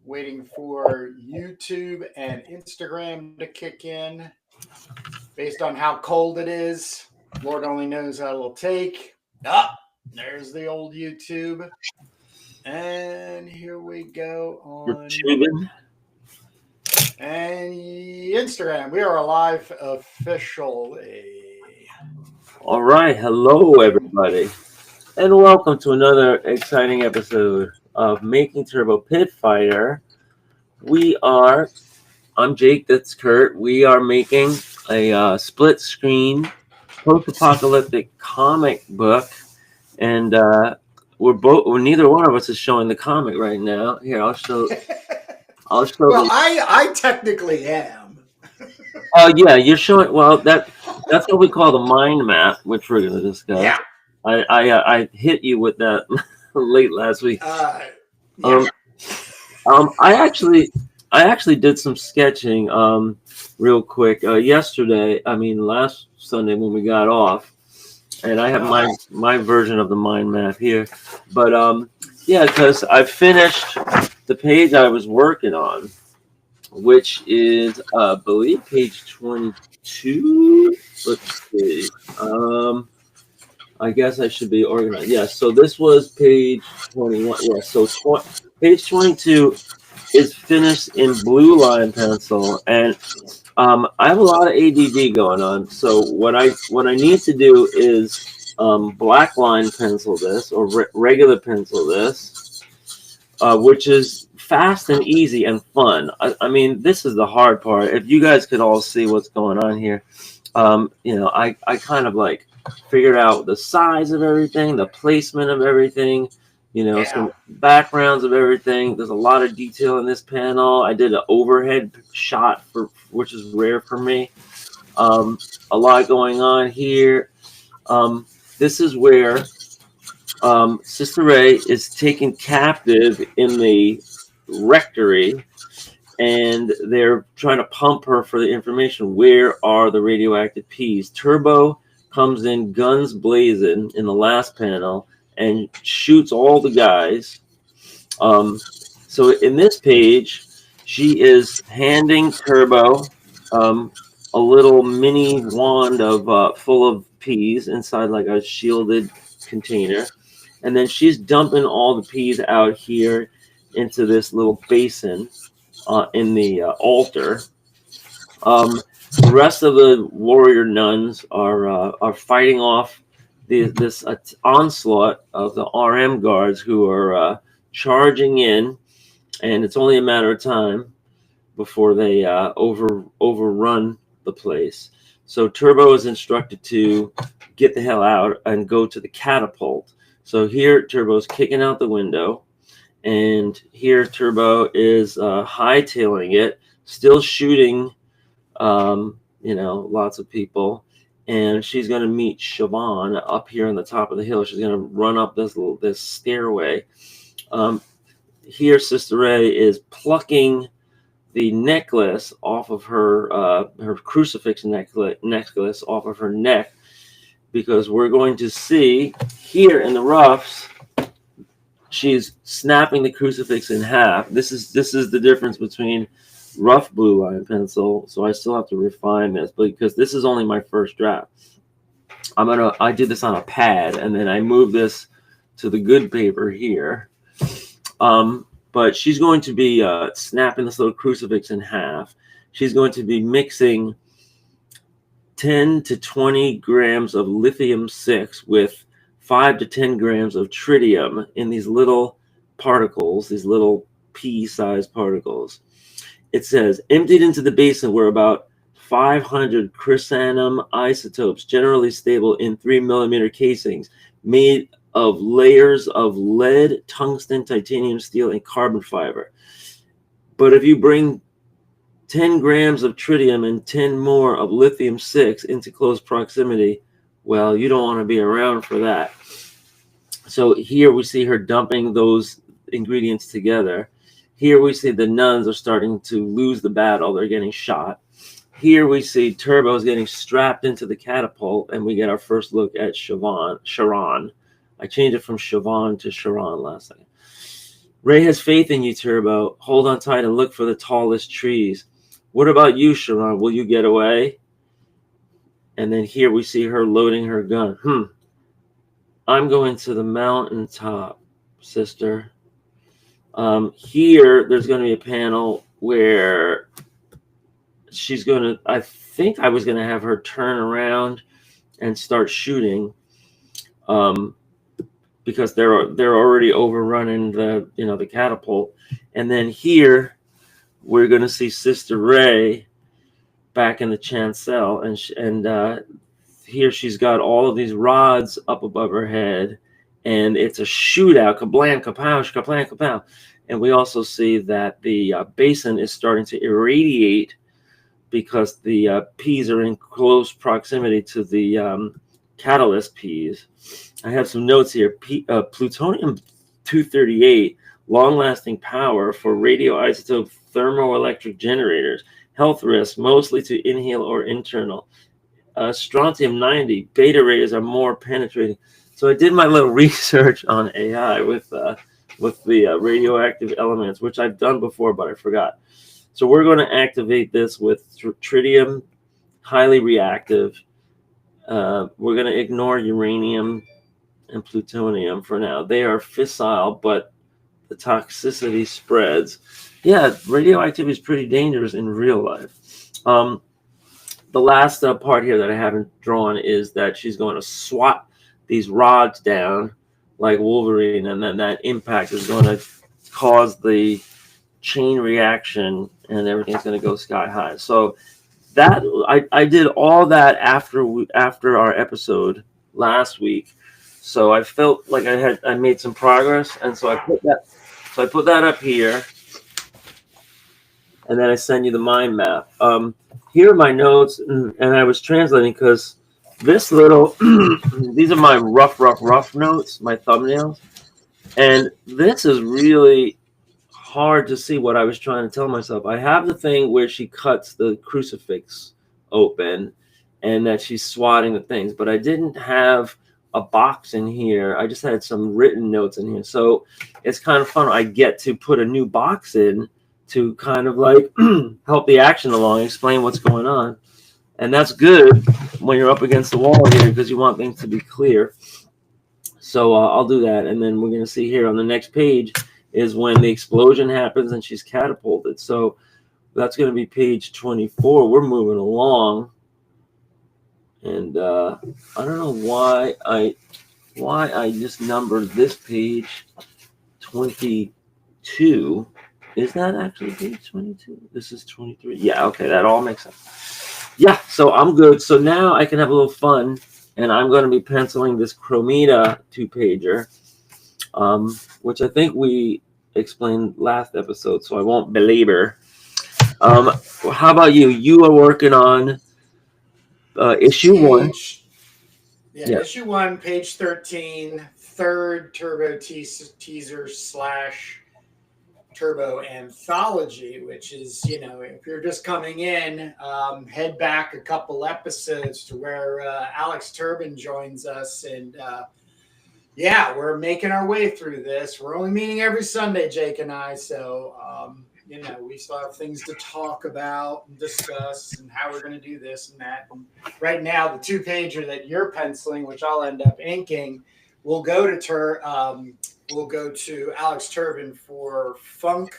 Waiting for YouTube and Instagram to kick in based on how cold it is. Lord only knows how it'll take. Ah, there's the old YouTube. And here we go on Tubing. and Instagram. We are alive officially. All right, hello everybody, and welcome to another exciting episode of Making Turbo Pit Fighter. I'm Jake, that's Kurt. We are making a split screen post-apocalyptic comic book, and neither one of us is showing the comic right now. Here, I'll show. Well, I technically am. Oh yeah, you're showing. Well, that's what we call the mind map, which we're going to discuss. Yeah. I hit you with that late last week. Yeah. I actually did some sketching real quick yesterday. I mean last Sunday when we got off, and I have my version of the mind map here. But yeah, because I finished the page I was working on, which is I believe page 22. Let's see. I guess I should be organized. Yeah, so this was page 21. Yeah, so page 22 is finished in blue line pencil, and I have a lot of ADD going on. So what I need to do is black line pencil this or regular pencil this, which is fast and easy and fun. I mean, this is the hard part. If you guys could all see what's going on here, I kind of like figured out the size of everything, the placement of everything, some backgrounds of everything. There's a lot of detail in this panel. I did an overhead shot which is rare for me. A lot going on here. This is where Sister Ray is taken captive in the rectory, and they're trying to pump her for the information. Where are the radioactive peas? Turbo comes in guns blazing in the last panel and shoots all the guys. So in this page, she is handing Turbo a little mini wand of full of peas inside like a shielded container, and then she's dumping all the peas out here into this little basin in the altar. The rest of the warrior nuns are fighting off this onslaught of the RM guards who are charging in, and it's only a matter of time before they overrun the place. So Turbo is instructed to get the hell out and go to the catapult. So here Turbo's kicking out the window, and here Turbo is hightailing it, still shooting lots of people, and she's going to meet Siobhan up here on the top of the hill. She's going to run up this stairway. Here Sister Ray is plucking the necklace off of her crucifix necklace off of her neck, because we're going to see here in the roughs she's snapping the crucifix in half. This is the difference between rough blue line pencil, so I still have to refine this, because this is only my first draft. I did this on a pad, and then I moved this to the good paper here. But she's going to be snapping this little crucifix in half. She's going to be mixing 10 to 20 grams of lithium-6 with 5 to 10 grams of tritium in these little particles, these little pea-sized particles. It says, emptied into the basin were about 500 chrysanthemum isotopes, generally stable in 3mm casings, made of layers of lead, tungsten, titanium, steel, and carbon fiber. But if you bring 10 grams of tritium and 10 more of lithium-6 into close proximity, well, you don't want to be around for that. So here we see her dumping those ingredients together. Here we see the nuns are starting to lose the battle. They're getting shot. Here we see Turbo's getting strapped into the catapult, and we get our first look at Sharon. I changed it from Siobhan to Sharon last second. Ray has faith in you, Turbo. Hold on tight and look for the tallest trees. What about you, Sharon? Will you get away? And then here we see her loading her gun. I'm going to the mountaintop, sister. Here, there's going to be a panel where she's going to, I think I was going to have her turn around and start shooting, because they're already overrunning the catapult. And then here, we're going to see Sister Ray back in the chancel, and here she's got all of these rods up above her head, and it's a shootout, kablam, kapow, kablam, kapow. And we also see that the basin is starting to irradiate because the peas are in close proximity to the catalyst peas. I have some notes here. Plutonium-238, long-lasting power for radioisotope thermoelectric generators. Health risk, mostly to inhale or internal. Strontium-90, beta rays are more penetrating. So I did my little research on AI with the radioactive elements, which I've done before, but I forgot. So we're going to activate this with tritium, highly reactive. We're going to ignore uranium and plutonium for now. They are fissile, but the toxicity spreads. Yeah, radioactivity is pretty dangerous in real life. The last part here that I haven't drawn is that she's going to swat these rods down like Wolverine, and then that impact is going to cause the chain reaction, and everything's going to go sky high. So that I did all that after our episode last week. So I felt like I made some progress, and so I put that up here, and then I send you the mind map. Here are my notes, and I was translating because this little these are my rough notes, my thumbnails, and this is really hard to see what I was trying to tell myself. I have the thing where she cuts the crucifix open and that she's swatting the things, but I didn't have a box in here. I just had some written notes in here. So it's kind of fun. I get to put a new box in to kind of like help the action along, explain what's going on. And that's good when you're up against the wall here because you want things to be clear. So I'll do that. And then we're going to see here on the next page is when the explosion happens and she's catapulted. So that's going to be page 24. We're moving along. And I don't know why I just numbered this page 22. Is that actually page 22? This is 23. Yeah, okay, that all makes sense. Yeah, so I'm good. So now I can have a little fun, and I'm going to be penciling this Chromita 2-pager, which I think we explained last episode, so I won't belabor. How about you? You are working on issue 1. Yeah, issue 1, page 13, third Turbo teaser / Turbo anthology, which is, if you're just coming in, head back a couple episodes to where Alex Turbin joins us. And we're making our way through this. We're only meeting every Sunday, Jake and I. So, we still have things to talk about and discuss and how we're going to do this and that. And right now, the 2-pager that you're penciling, which I'll end up inking, will go to Alex Turbin for Funk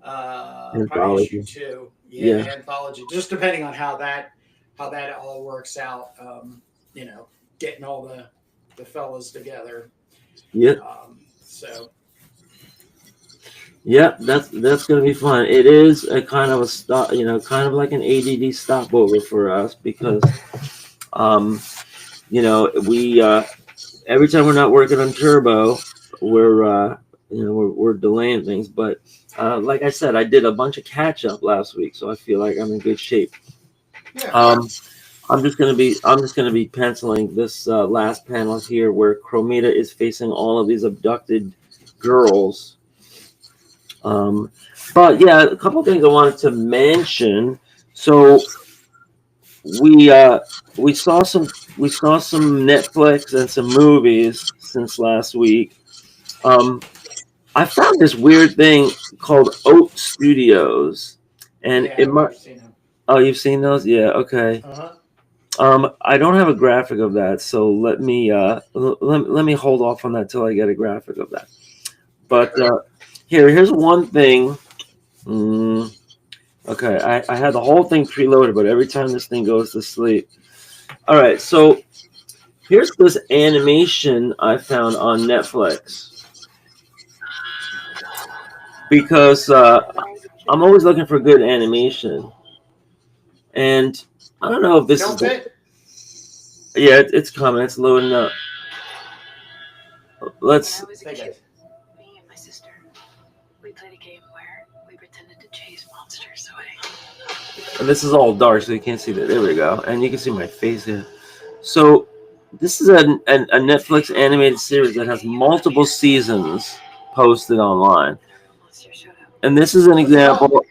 Anthology. issue 2. Yeah, anthology. Just depending on how that all works out. Getting all the fellas together. Yeah. Yeah, that's going to be fun. It is a kind of a stop, kind of like an ADD stopover for us because, we every time we're not working on Turbo, we're delaying things. But like I said, I did a bunch of catch up last week, so I feel like I'm in good shape. Yeah. I'm just gonna be penciling this last panel here where Chromita is facing all of these abducted girls. But yeah, a couple of things I wanted to mention. So we saw some Netflix and some movies since last week. I found this weird thing called Oat Studios, and Yeah, it might. I've seen him. Oh, you've seen those? Yeah. Okay. Uh-huh. I don't have a graphic of that, so let me let me hold off on that till I get a graphic of that. But here's one thing. Okay, I had the whole thing preloaded, but every time this thing goes to sleep. All right, so here's this animation I found on Netflix because I'm always looking for good animation, and I don't know if this Don't is the, it? yeah, it's coming, it's loading up. Let's. When I was a Hey, kid, guys. me and my sister, we played a game where we pretended to chase monsters away. And this is all dark, so you can't see that. There we go, and you can see my face here. So this is a Netflix animated series that has multiple seasons posted online, Monster showed up. and this is an What's it called? example.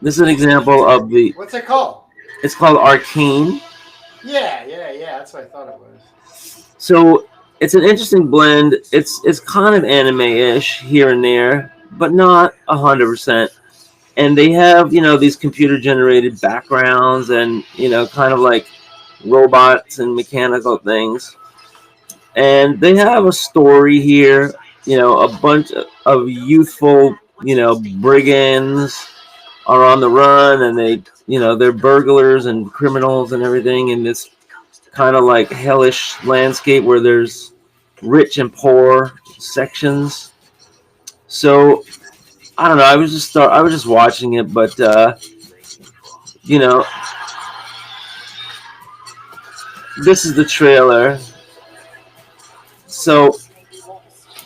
This is an example of the. What's it called? It's called Arcane. Yeah. That's what I thought it was. So it's an interesting blend. It's kind of anime-ish here and there, but not 100%. And they have these computer-generated backgrounds and kind of like robots and mechanical things. And they have a story here. A bunch of youthful brigands are on the run, and they're burglars and criminals and everything in this kind of like hellish landscape where there's rich and poor sections. So I don't know. I was just watching it, but this is the trailer. So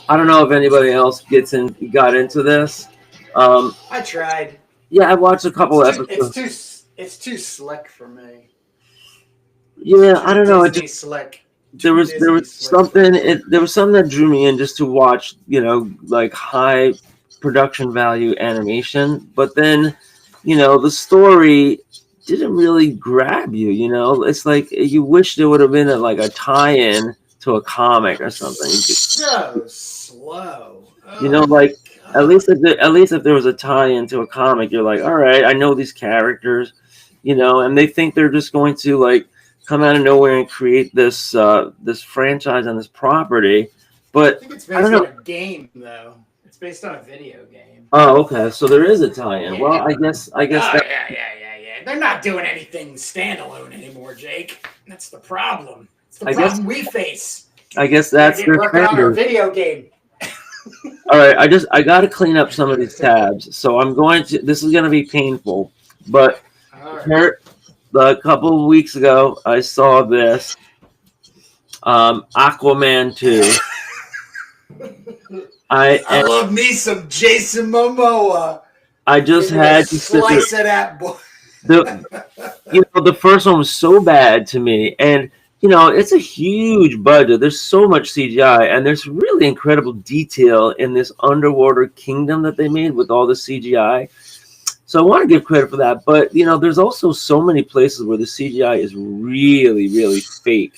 I don't know if anybody else got into this. I tried. Yeah, I watched a couple episodes. It's too slick for me. Yeah, I don't know. It Disney just, slick. there was something. There was something that drew me in just to watch. Like high production value animation. But then, the story didn't really grab you. It's like you wish there would have been a tie-in to a comic or something. So slow. Like at least if there was a tie-in to a comic, you're like, all right, I know these characters, and they think they're just going to like come out of nowhere and create this this franchise on this property. But I think it's based on a game, though. It's based on a video game. Oh, okay. So there is a tie-in. Yeah. Well, I guess. Yeah. They're not doing anything standalone anymore, Jake. That's the problem. It's the problem we face. I guess that's their working on our video game. All right, I got to clean up some of these tabs, so I'm going to. This is going to be painful, but here, a couple of weeks ago, I saw this Aquaman 2. I love me some Jason Momoa. I just had to slice of that boy. The first one was so bad to me, and it's a huge budget. There's so much CGI, and there's really incredible detail in this underwater kingdom that they made with all the CGI. So I want to give credit for that, but there's also so many places where the CGI is really, really fake.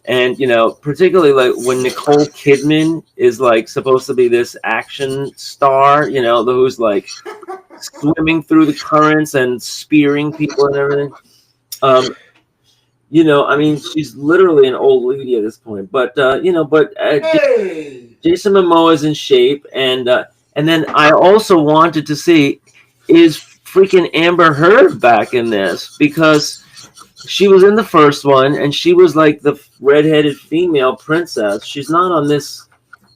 And particularly like when Nicole Kidman is like supposed to be this action star, who's like swimming through the currents and spearing people and everything. I mean, she's literally an old lady at this point. But Jason Momoa is in shape, and then I also wanted to see, is freaking Amber Heard back in this, because she was in the first one, and she was like the redheaded female princess. She's not on this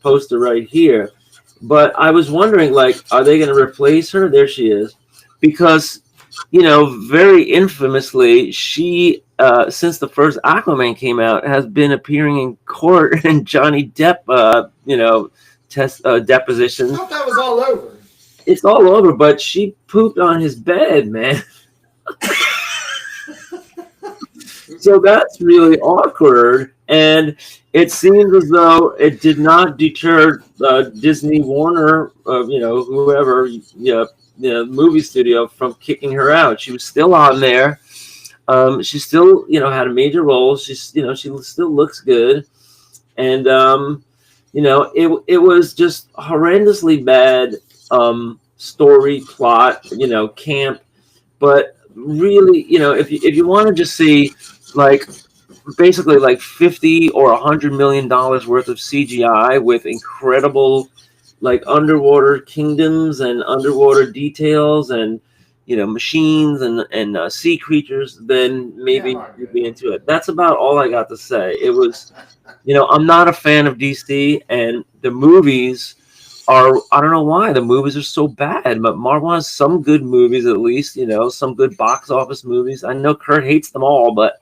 poster right here, but I was wondering, like, are they going to replace her? There she is, because very infamously, she since the first Aquaman came out, has been appearing in court and Johnny Depp, depositions. I thought that was all over. It's all over, but she pooped on his bed, man. So that's really awkward, and it seems as though it did not deter Disney, Warner, whoever, movie studio from kicking her out. She was still on there. She still, had a major role. She's, she still looks good, and it was just horrendously bad story plot, camp, but really, if you want to just see like basically like 50 or $100 million worth of CGI with incredible like underwater kingdoms and underwater details and machines and sea creatures, then maybe you'd be into it. That's about all I got to say. It was, I'm not a fan of DC, and the movies are, I don't know why the movies are so bad, but Marvel has some good movies, at least, some good box office movies. I know Kurt hates them all, but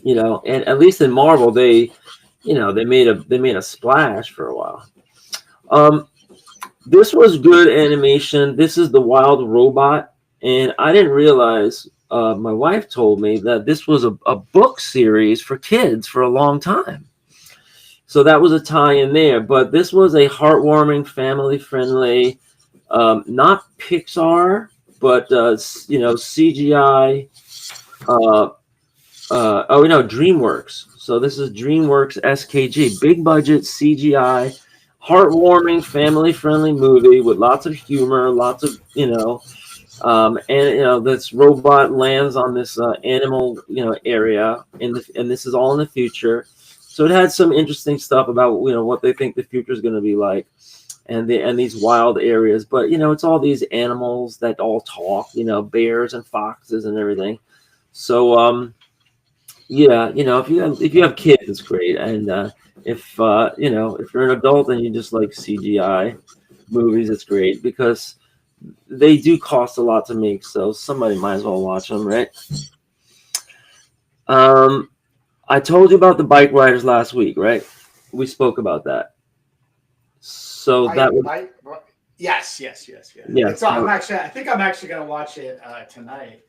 and at least in Marvel, they made a splash for a while. This was good animation. This is The Wild Robot, and I didn't realize. My wife told me that this was a book series for kids for a long time. So that was a tie-in there. But this was a heartwarming, family-friendly, not Pixar, but CGI. DreamWorks. So this is DreamWorks SKG, big budget CGI, heartwarming, family-friendly movie with lots of humor, lots of this robot lands on this animal area, and this is all in the future. So it had some interesting stuff about what they think the future is going to be like, and these wild areas. But it's all these animals that all talk, bears and foxes and everything. So if you have kids, it's great. And if you're an adult and you just like CGI movies, it's great because they do cost a lot to make. So somebody might as well watch them, right? I told you about the bike riders last week, right? We spoke about that. So yes. Yeah. So I think I'm actually going to watch it tonight.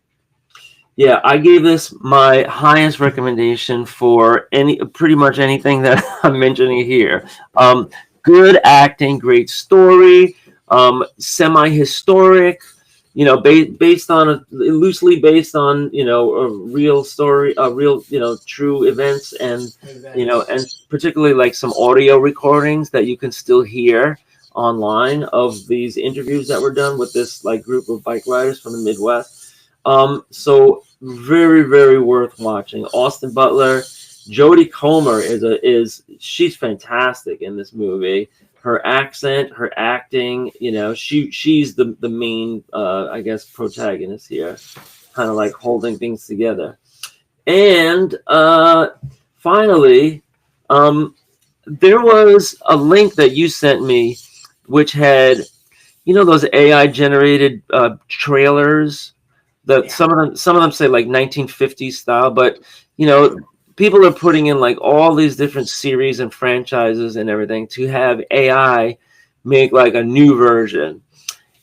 Yeah, I gave this my highest recommendation for pretty much anything that I'm mentioning here. Good acting, great story, semi-historic, loosely based on a real story, real true events, and and particularly like some audio recordings that you can still hear online of these interviews that were done with this like group of bike riders from the Midwest. So very, very worth watching. Austin Butler, Jodie Comer she's fantastic in this movie. Her accent, her acting, she's the main, I guess, protagonist here, kind of like holding things together. And finally, there was a link that you sent me, which had, those AI generated trailers. Some of them say like 1950s style, but people are putting in like all these different series and franchises and everything to have AI make like a new version.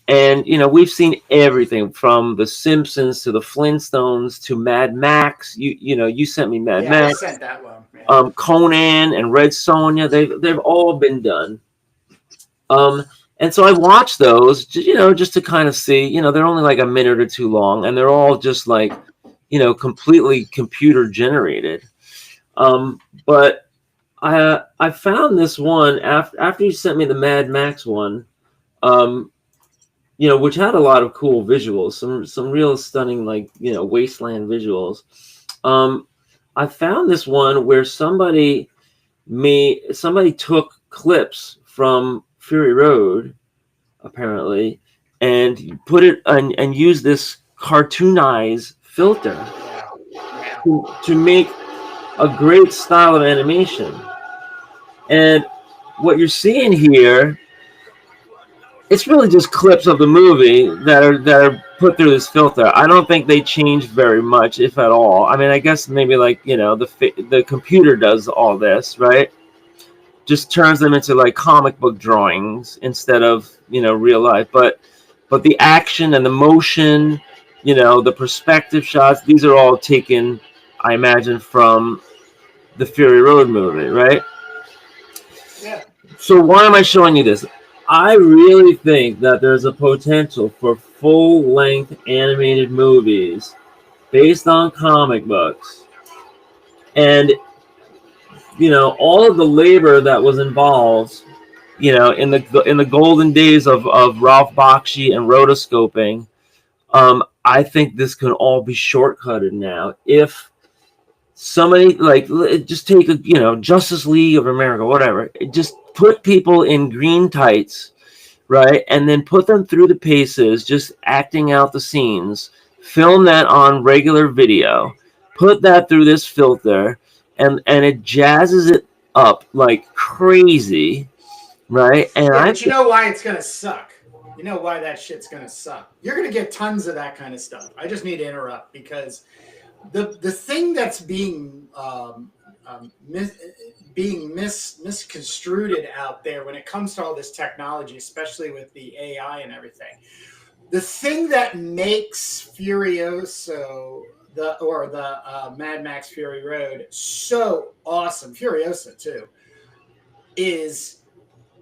And we've seen everything from The Simpsons to the Flintstones to Mad Max. You sent me Mad Max. I sent that one. Yeah. Conan and Red Sonja. They've all been done. And so I watched those, just to kind of see, they're only like a minute or two long, and they're all just like, completely computer generated. But I found this one after you sent me the Mad Max one, which had a lot of cool visuals, some real stunning, like, wasteland visuals. I found this one where somebody took clips from Fury Road, apparently, and put it and use this cartoonized filter to make a great style of animation. And what you're seeing here, it's really just clips of the movie that are put through this filter. I don't think they changed very much, if at all. I mean, I guess maybe like the computer does all this, right? Just turns them into like comic book drawings instead of real life. But the action and the motion, the perspective shots, these are all taken, I imagine, from the Fury Road movie, right? Yeah. So why am I showing you this? I really think that there's a potential for full-length animated movies based on comic books. And all of the labor that was involved, in the golden days of Ralph Bakshi and rotoscoping. I think this can all be shortcutted now if somebody just take Justice League of America, whatever, just put people in green tights, right, and then put them through the paces, just acting out the scenes, film that on regular video, put that through this filter, and it jazzes it up like crazy, right? And but you know why it's gonna suck. You know why that shit's gonna suck. You're gonna get tons of that kind of stuff. I just need to interrupt because the thing that's being misconstrued out there when it comes to all this technology, especially with the AI and everything, the thing that makes Furioso the Mad Max Fury Road so awesome, Furiosa too, is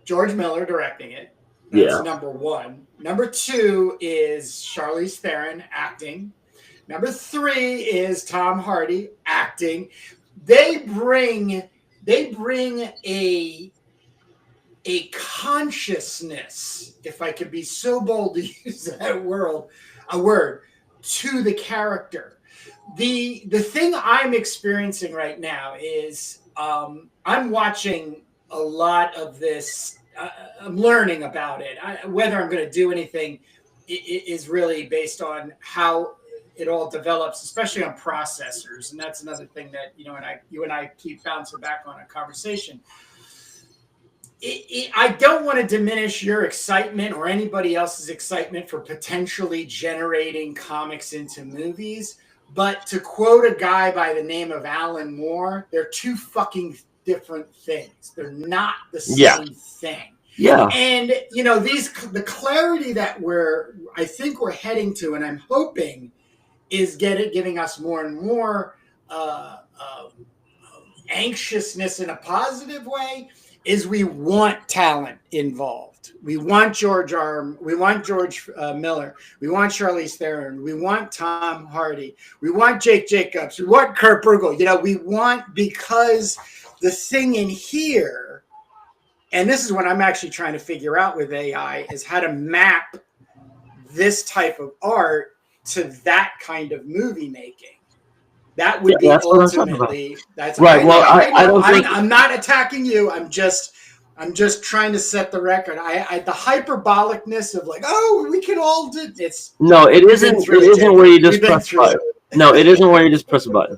George Miller directing it. That's number one. Number two is Charlize Theron acting. Number three is Tom Hardy acting. They bring a consciousness, if I could be so bold to use that word, to the character. The thing I'm experiencing right now is I'm watching a lot of this. I'm learning about it. Whether I'm going to do anything is really based on how it all develops, especially on processors. And that's another thing that you and I keep bouncing back on a conversation. I don't want to diminish your excitement or anybody else's excitement for potentially generating comics into movies. But to quote a guy by the name of Alan Moore, they're two fucking different things. They're not the same thing. Yeah. And the clarity that I think we're heading to, and I'm hoping is giving us more and more anxiousness in a positive way, is we want talent involved. We want George Miller. We want Charlize Theron. We want Tom Hardy. We want Jake Jacobs. We want Kurt Russell. We want, because the thing in here, and this is what I'm actually trying to figure out with AI, is how to map this type of art to that kind of movie making. That would be ultimately. That's right. I'm not attacking you. I'm just trying to set the record. The hyperbolicness of we can all do it's. No, it isn't. It isn't where you just press a button. No, it isn't where you just press a button.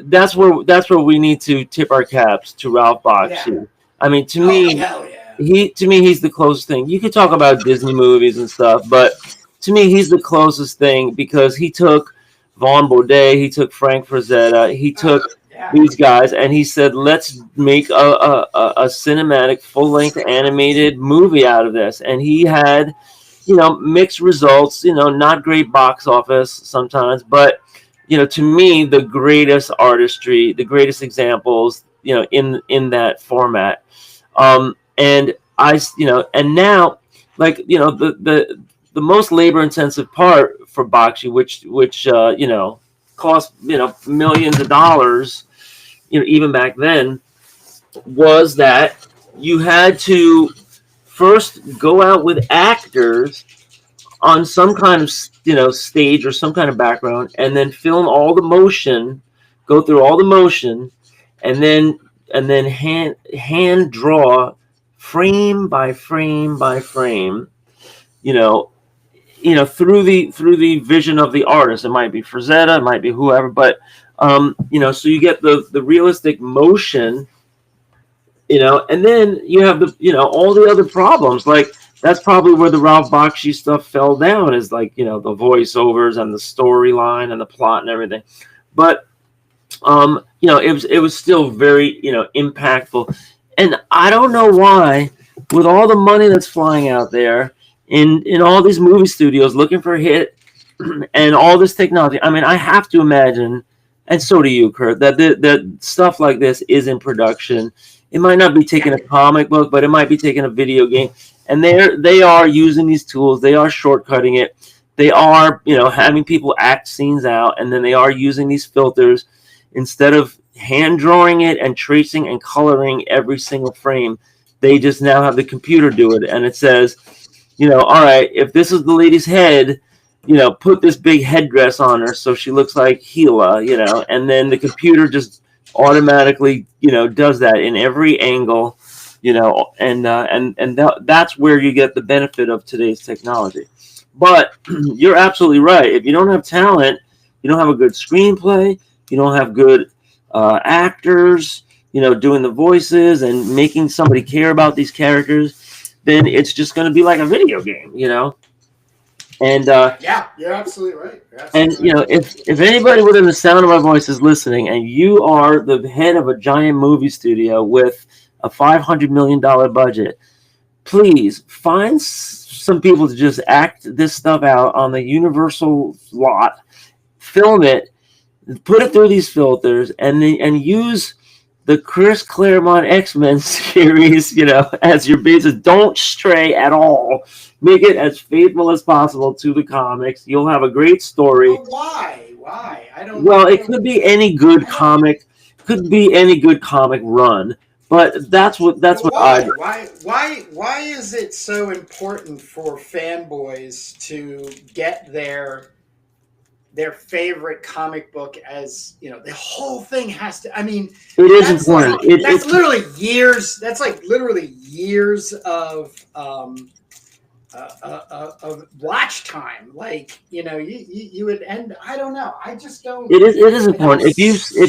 That's where we need to tip our caps to Ralph Bakshi. Yeah. I mean, to me, he's the closest thing. You could talk about Disney movies and stuff, but to me, he's the closest thing because he took Vaughn Baudet, he took Frank Frazetta, he took these guys, and he said, let's make a cinematic, full-length animated movie out of this. And he had, mixed results, not great box office sometimes, but, to me, the greatest artistry, the greatest examples, in that format. And now, the most labor-intensive part for Bakshi, which cost millions of dollars, even back then, was that you had to first go out with actors on some kind of stage or some kind of background, and then film all the motion, go through all the motion, and then hand draw frame by frame by frame, through the vision of the artist. It might be Frazetta, it might be whoever, but so you get the realistic motion, and then you have all the other problems. Like that's probably where the Ralph Bakshi stuff fell down, is the voiceovers and the storyline and the plot and everything. But it was still very impactful, and I don't know why, with all the money that's flying out there in all these movie studios looking for a hit and all this technology. I mean, I have to imagine, and so do you, Kurt, that stuff like this is in production. It might not be taking a comic book, but it might be taking a video game, and they are using these tools. They are shortcutting it. They are having people act scenes out, and then they are using these filters instead of hand drawing it and tracing and coloring every single frame. They just now have the computer do it, and it says, all right, if this is the lady's head, put this big headdress on her so she looks like Gila, and then the computer just automatically, does that in every angle, and that's where you get the benefit of today's technology. But you're absolutely right. If you don't have talent, you don't have a good screenplay, you don't have good actors, doing the voices and making somebody care about these characters, then it's just going to be like a video game, And yeah, you're absolutely right. if anybody within the sound of my voice is listening, and you are the head of a giant movie studio with a $500 million budget, please find some people to just act this stuff out on the Universal lot, film it, put it through these filters, and use the Chris Claremont X-Men series, as your basis. Don't stray at all. Make it as faithful as possible to the comics. You'll have a great story. Well, why? I don't. Well, it could be any good comic. Could be any good comic run. But that's what why is it so important for fanboys to get their favorite comic book as the whole thing has to? I mean, it is important. That's literally years. That's like literally years of watch time. Like you would end. I don't know. I just don't. It is important. If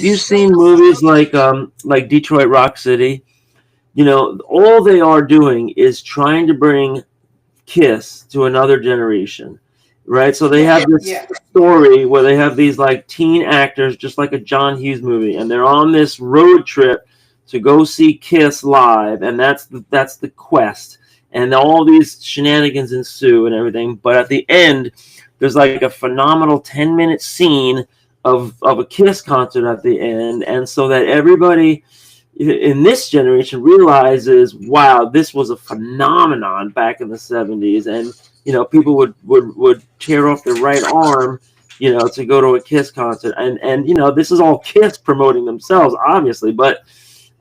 you've seen movies like Detroit Rock City, all they are doing is trying to bring Kiss to another generation, right? So they have this story where they have these like teen actors, just like a John Hughes movie, and they're on this road trip to go see Kiss live, and that's the quest, and all these shenanigans ensue and everything. But at the end, there's like a phenomenal 10-minute scene of a Kiss concert at the end, and so that everybody in this generation realizes, wow, this was a phenomenon back in the 70s, and people would tear off their right arm, to go to a Kiss concert, and this is all Kiss promoting themselves, obviously, but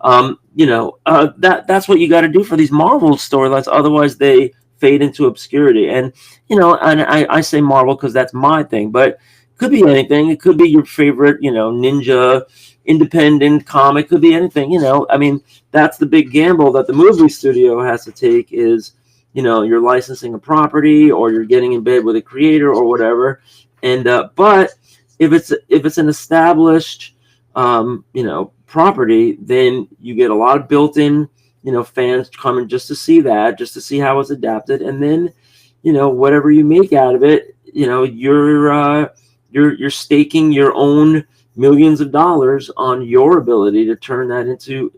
that's what you got to do for these Marvel storylines, otherwise they fade into obscurity. And and I say Marvel because that's my thing, but it could be anything. It could be your favorite, ninja independent comic, could be anything. I mean, that's the big gamble that the movie studio has to take, is you're licensing a property, or you're getting in bed with a creator or whatever. And but if it's an established property, then you get a lot of built-in fans coming just to see that, just to see how it's adapted, and then whatever you make out of it, you're staking your own millions of dollars on your ability to turn that into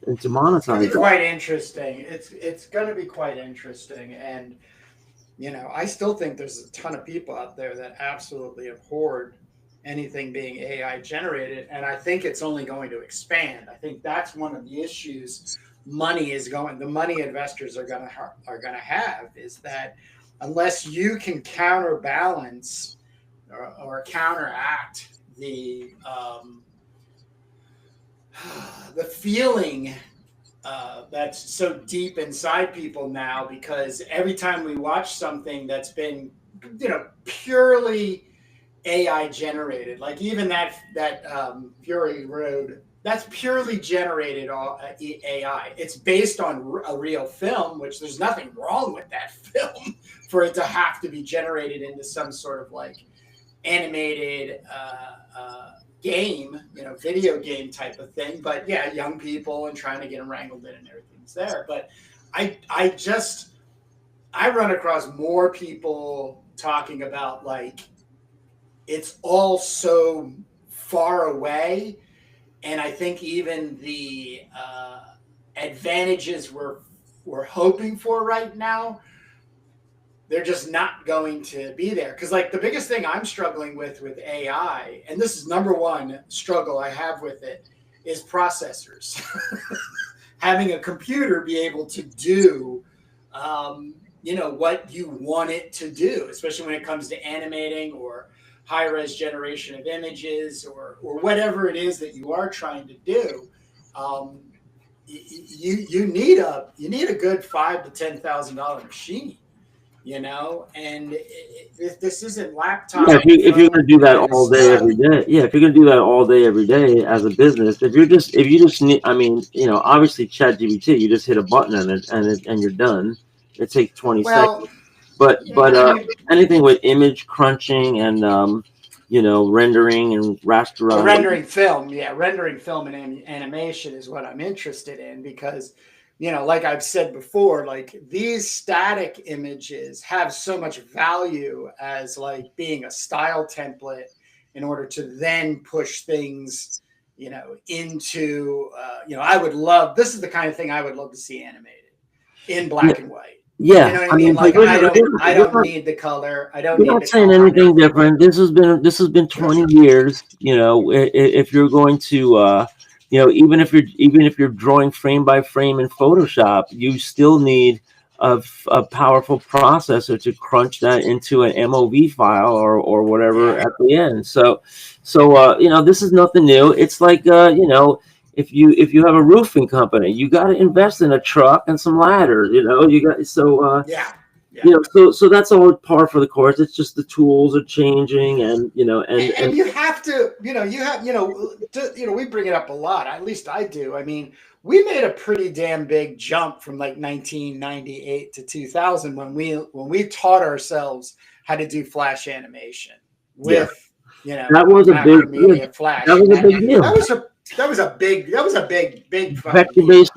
monetizing. It's quite interesting. It's going to be quite interesting, and I still think there's a ton of people out there that absolutely abhorred anything being AI generated, and I think it's only going to expand. I think that's one of the issues the money investors are going to have, is that unless you can counterbalance or counteract the feeling that's so deep inside people now, because every time we watch something that's been purely AI generated, like even that Fury Road, that's purely generated AI. It's based on a real film, which there's nothing wrong with that film for it to have to be generated into some sort of like animated game, video game type of thing. But yeah, young people and trying to get them wrangled in and everything's there. But I run across more people talking about like it's all so far away, and I think even the advantages we're hoping for right now, they're just not going to be there. Because like the biggest thing I'm struggling with AI, and this is number one struggle I have with it, is processors. Having a computer be able to do what you want it to do, especially when it comes to animating or high-res generation of images or whatever it is that you are trying to do, you need a good $5,000 to $10,000 machine, and this isn't laptop. Yeah, if you're going to do that all day every day, if you're going to do that all day every day as a business, if you just need, I mean, obviously ChatGPT, you just hit a button and you're done. It takes 20 seconds. But anything with image crunching and rendering and rasterizing. Rendering film and animation is what I'm interested in, because like I've said before, like these static images have so much value as like being a style template in order to then push things into I would love, this is the kind of thing I would love to see animated in black and white. Yeah, you know what I mean. Like I don't need the color. I don't. You're not saying anything different. This has been 20 years. If you're going to, even if you're drawing frame by frame in Photoshop, you still need a powerful processor to crunch that into an MOV file or whatever at the end. So this is nothing new. It's like if you have a roofing company, you got to invest in a truck and some ladders. So that's all par for the course. It's just the tools are changing, and you have to, we bring it up a lot. At least I do. I mean, we made a pretty damn big jump from like 1998 to 2000 when we taught ourselves how to do flash animation with that was a big flash. That was a big deal. That was a big vector-based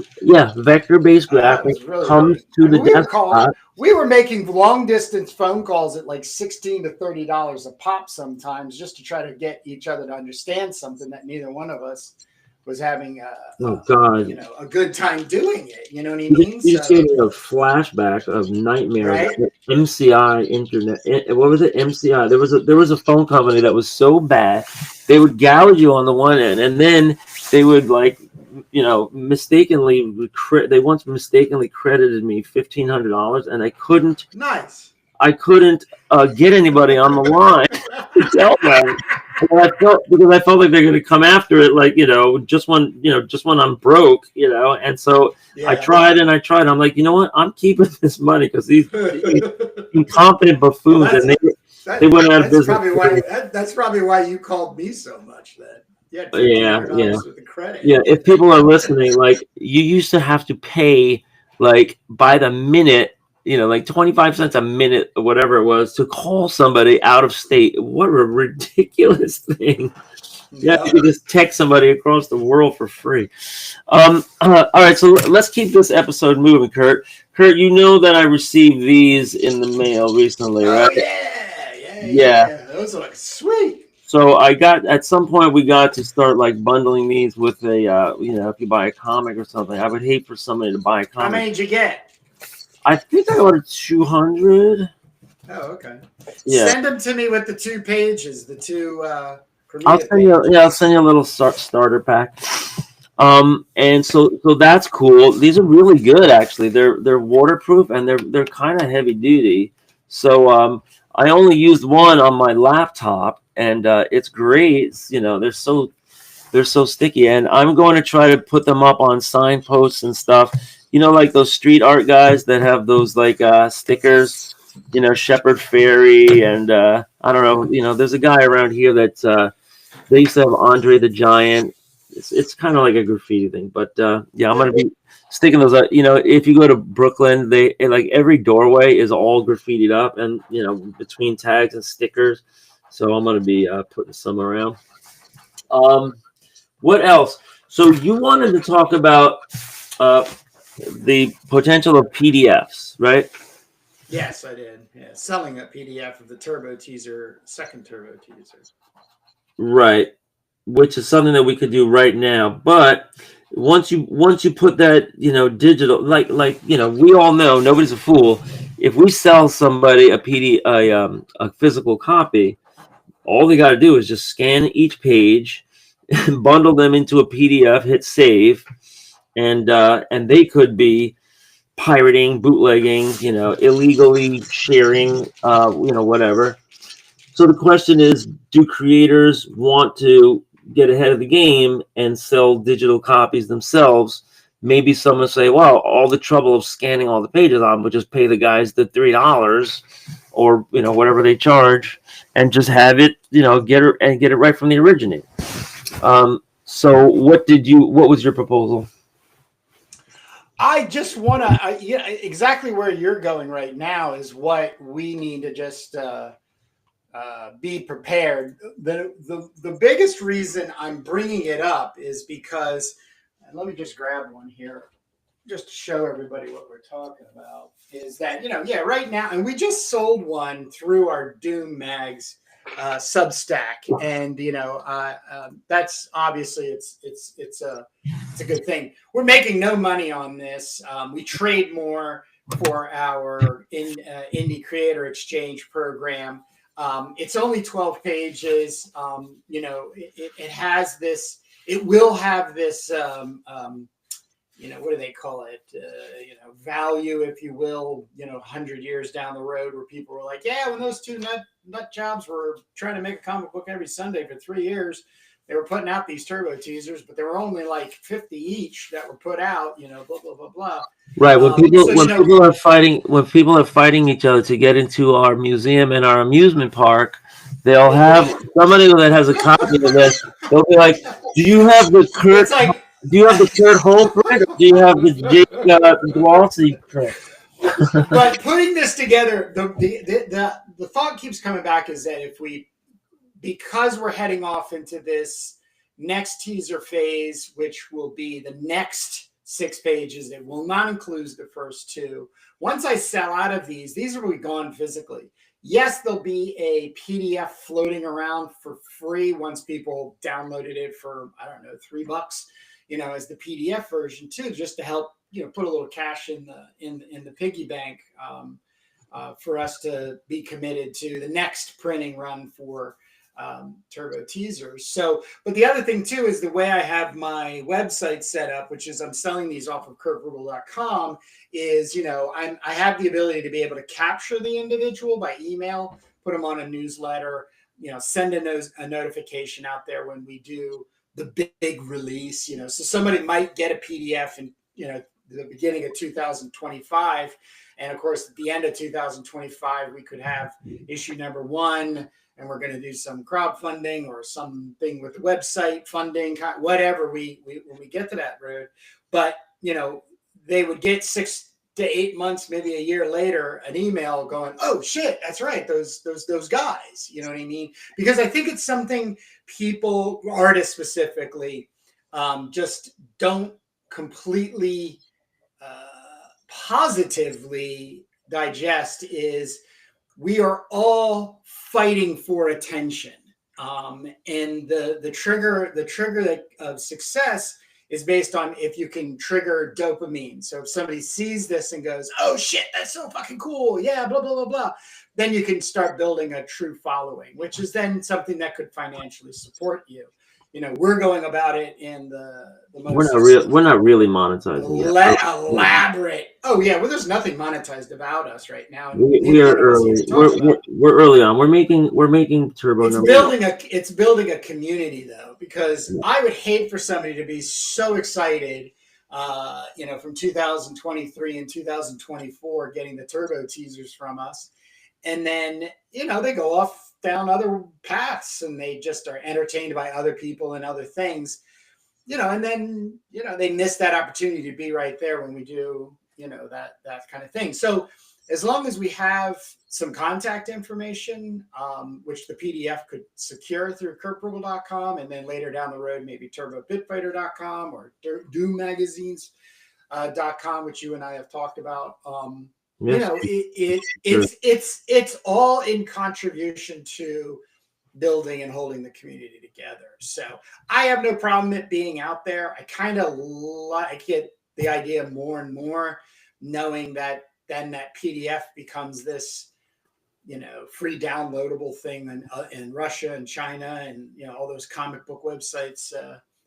graphics really comes to the desktop. We were making long distance phone calls at like $16 to $30 a pop sometimes, just to try to get each other to understand something that neither one of us was having a good time doing it. You know what I mean? You just gave me a flashback of nightmares. Right? MCI internet. What was it? MCI. There was a phone company that was so bad, they would gouge you on the one end, and then they would mistakenly. They once mistakenly credited me $1,500, and I couldn't. Nice. I couldn't get anybody on the line to tell them. Because I felt like they're going to come after it, like just when I'm broke, and so I tried. I'm like, you know what? I'm keeping this money because these incompetent buffoons, they went out of business. That's probably why you called me so much then. Yeah. With the credit. Yeah, if people are listening, like you used to have to pay like by the minute. Like 25 cents a minute or whatever it was to call somebody out of state. What a ridiculous thing. Yeah, you could just text somebody across the world for free. All right, so let's keep this episode moving, Kurt. Kurt, you know that I received these in the mail recently, right? Yeah. Those look sweet. So at some point we got to start like bundling these with a, if you buy a comic or something. I would hate for somebody to buy a comic. How many did you get? I think I ordered 200. Oh, okay. Yeah. Send them to me with the 2 pages, the 2. I'll send you a little starter pack. And so that's cool. These are really good, actually. They're waterproof and they're kind of heavy duty. So I only used one on my laptop, and it's great. They're so sticky, and I'm going to try to put them up on signposts and stuff. Like those street art guys that have those like stickers, Shepherd Ferry, and I don't know, there's a guy around here that they used to have Andre the Giant. It's kind of like a graffiti thing, but I'm gonna be sticking those up. If you go to Brooklyn, they like every doorway is all graffitied up, and between tags and stickers. So I'm gonna be putting some around. What else? So you wanted to talk about the potential of PDFs, right? Yes, I did. Yeah, selling a PDF of the second Turbo Teaser. Right, which is something that we could do right now. But once you put that, digital, like we all know, nobody's a fool. If we sell somebody a physical copy, all they got to do is just scan each page, bundle them into a PDF, hit save. And they could be pirating, bootlegging, illegally sharing, whatever. So the question is, do creators want to get ahead of the game and sell digital copies themselves? Maybe someone say, well, all the trouble of scanning all the pages on, but just pay the guys the $3 or whatever they charge, and just have it, get it right from the originator. So what was your proposal? I just want to, yeah, exactly where you're going right now is what we need to just be prepared. The biggest reason I'm bringing it up is because, and let me just grab one here, just to show everybody what we're talking about, is that, right now, and we just sold one through our Doom Mags Substack, and that's obviously it's a good thing. We're making no money on this. We trade more for our indie creator exchange program. It's only 12 pages. It has this. It will have this. What do they call it? Value, if you will, 100 years down the road, where people were like, yeah, when those two nut jobs were trying to make a comic book every Sunday for 3 years, they were putting out these turbo teasers, but there were only like 50 each that were put out, blah, blah, blah, blah. Right. When people are fighting each other to get into our museum and our amusement park, they'll have somebody that has a copy of this. They'll be like, do you have the Kurt? Do you have the Kurt Hole print, or do you have the Jake Dwalsey print? But putting this together, the thought keeps coming back is that because we're heading off into this next teaser phase, which will be the next 6 pages, it will not include the first 2. Once I sell out of these will be gone physically. Yes, there'll be a PDF floating around for free once people downloaded it for, I don't know, $3, as the PDF version too, just to help, put a little cash in the piggy bank for us to be committed to the next printing run for turbo teasers. So, but the other thing too is the way I have my website set up, which is I'm selling these off of kurtrubel.com, is I have the ability to be able to capture the individual by email, put them on a newsletter, send a notification out there when we do the big release. So somebody might get a PDF in the beginning of 2025, and of course at the end of 2025 we could have issue number 1. And we're going to do some crowdfunding or something with the website funding, whatever when we get to that road. But, they would get 6 to 8 months, maybe a year later, an email going, oh, shit, that's right, those guys. You know what I mean? Because I think it's something people, artists specifically, just don't completely positively digest is we are all fighting for attention, and the trigger of success is based on if you can trigger dopamine. So if somebody sees this and goes, "Oh shit, that's so fucking cool, yeah, blah blah blah blah," then you can start building a true following, which is then something that could financially support you. We're going about it in the most we're not really monetizing yet. Elaborate. Oh yeah, well, there's nothing monetized about us right now. We are early. We're early on. We're making turbo. It's building a community though, because I would hate for somebody to be so excited, from 2023 and 2024 getting the turbo teasers from us, and then they go off down other paths and they just are entertained by other people and other things, and then they miss that opportunity to be right there when we do that kind of thing. So as long as we have some contact information, which the PDF could secure through kurtrubel.com, and then later down the road maybe turbobitfighter.com or doommagazines.com, which you and I have talked about. It's all in contribution to building and holding the community together. So I have no problem it being out there. I kind of get the idea more and more, knowing that then that PDF becomes this, free downloadable thing in Russia and China and all those comic book websites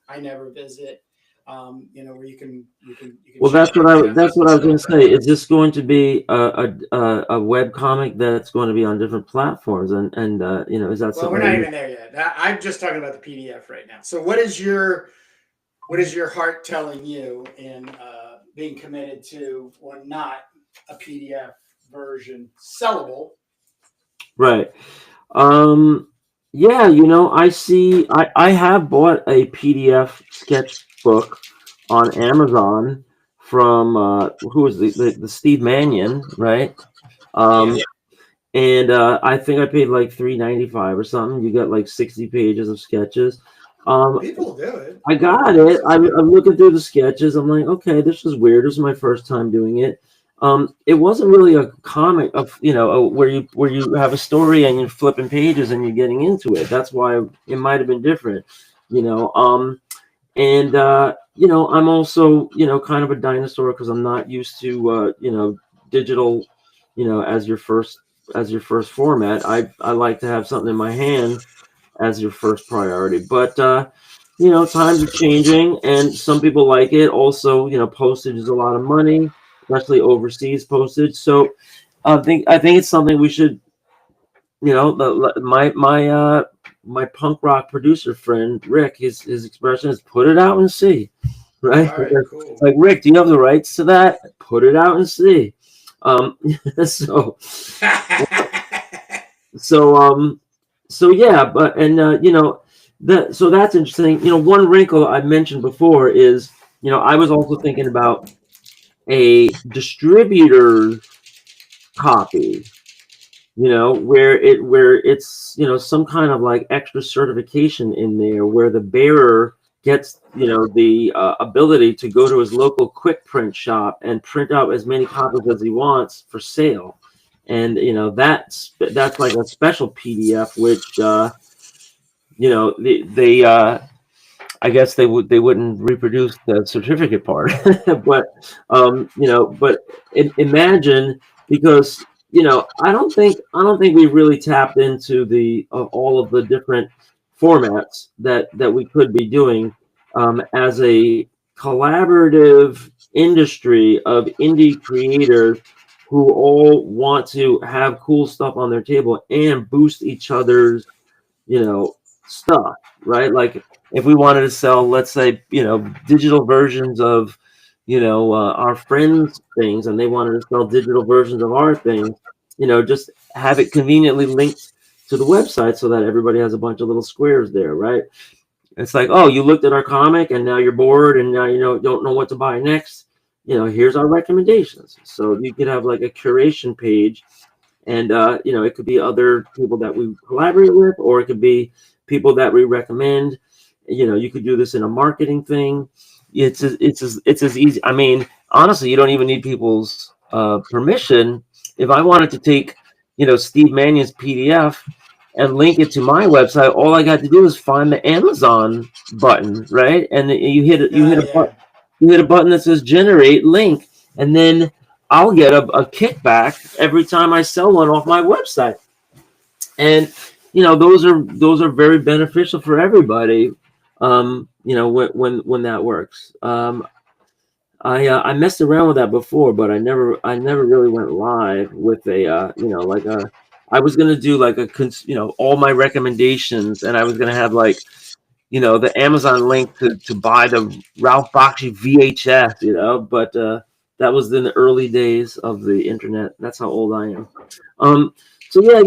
I never visit. where you can Well, check out that's what I was going to stuff. say. Is this going to be a web comic that's going to be on different platforms? And is that Well, we're something? not even there yet. I'm just talking about the PDF right now. So, what is your heart telling you in being committed to or not a PDF version sellable? Right. Yeah, I have bought a PDF sketchbook on Amazon from who was the Steve Mannion, right? Yeah, And I think I paid like $3.95 or something. You got like 60 pages of sketches. Um, people do it. I got it. I'm looking through the sketches. I'm like, okay, this is weird. This is my first time doing it. It wasn't really a comic of where you have a story and you're flipping pages and you're getting into it. That's why it might have been different, you know. And I'm also kind of a dinosaur because I'm not used to digital, as your first format. I like to have something in my hand as your first priority. But times are changing, and some people like it. Also, postage is a lot of money, especially overseas postage. So I think it's something we should, my punk rock producer friend Rick, his expression is put it out and see, right? All right, cool. Like, Rick, do you have the rights to that? Put it out and see. So so so yeah, but and so that's interesting. One wrinkle I mentioned before is I was also thinking about a distributor's copy, where it's some kind of like extra certification in there where the bearer gets the ability to go to his local quick print shop and print out as many copies as he wants for sale. And that's like a special PDF, which they I guess they wouldn't reproduce the certificate part, but imagine, because I don't think we really tapped into the all of the different formats that we could be doing as a collaborative industry of indie creators who all want to have cool stuff on their table and boost each other's stuff, right? Like if we wanted to sell, let's say, digital versions of, our friends' things, and they wanted to sell digital versions of our things, just have it conveniently linked to the website so that everybody has a bunch of little squares there, right? It's like, oh, you looked at our comic and now you're bored and now don't know what to buy next. Here's our recommendations. So you could have like a curation page, and it could be other people that we collaborate with, or it could be people that we recommend. You could do this in a marketing thing. It's as easy. I mean, honestly, you don't even need people's permission. If I wanted to take Steve Mannion's PDF and link it to my website, all I got to do is find the Amazon button, right? And you hit a button that says generate link, and then I'll get a kickback every time I sell one off my website. And those are very beneficial for everybody. When that works. I messed around with that before, but I never really went live with I was gonna do like all my recommendations, and I was gonna have like the Amazon link to buy the Ralph Bakshi VHS, but that was in the early days of the internet. That's how old I am. So yeah,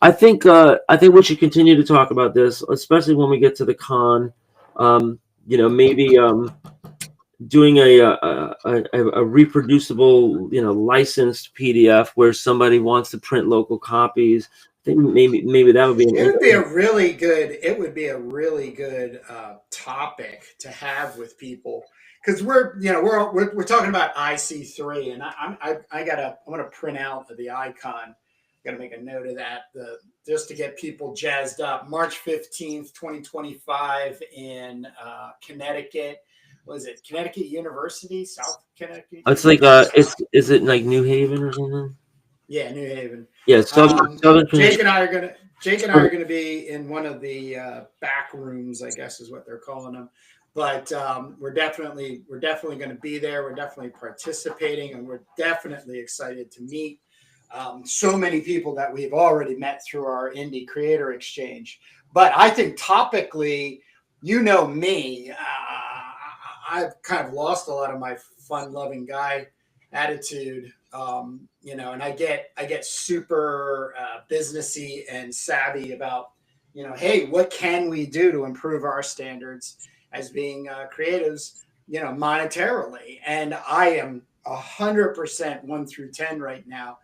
I think we should continue to talk about this, especially when we get to the con. Maybe doing a reproducible, licensed PDF where somebody wants to print local copies. I think maybe that would be It would be a really good. It would be a really good topic to have with people, because we're talking about IC3, and I want to print out the icon. Got to make a note of that, just to get people jazzed up. March 15th, 2025 in Connecticut. Was it Connecticut University, South Connecticut? It's like is it like New Haven or something? Yeah, New Haven. Yeah, Southern. Jake and I are gonna be in one of the back rooms, I guess is what they're calling them. but we're definitely going to be there. We're definitely participating, and we're definitely excited to meet so many people that we've already met through our Indie Creator Exchange. But I think topically, you know me, I've kind of lost a lot of my fun-loving guy attitude, you know, and I get super businessy and savvy about, you know, hey, what can we do to improve our standards as being creatives, you know, monetarily? And I am 100% 1 through 10 right now,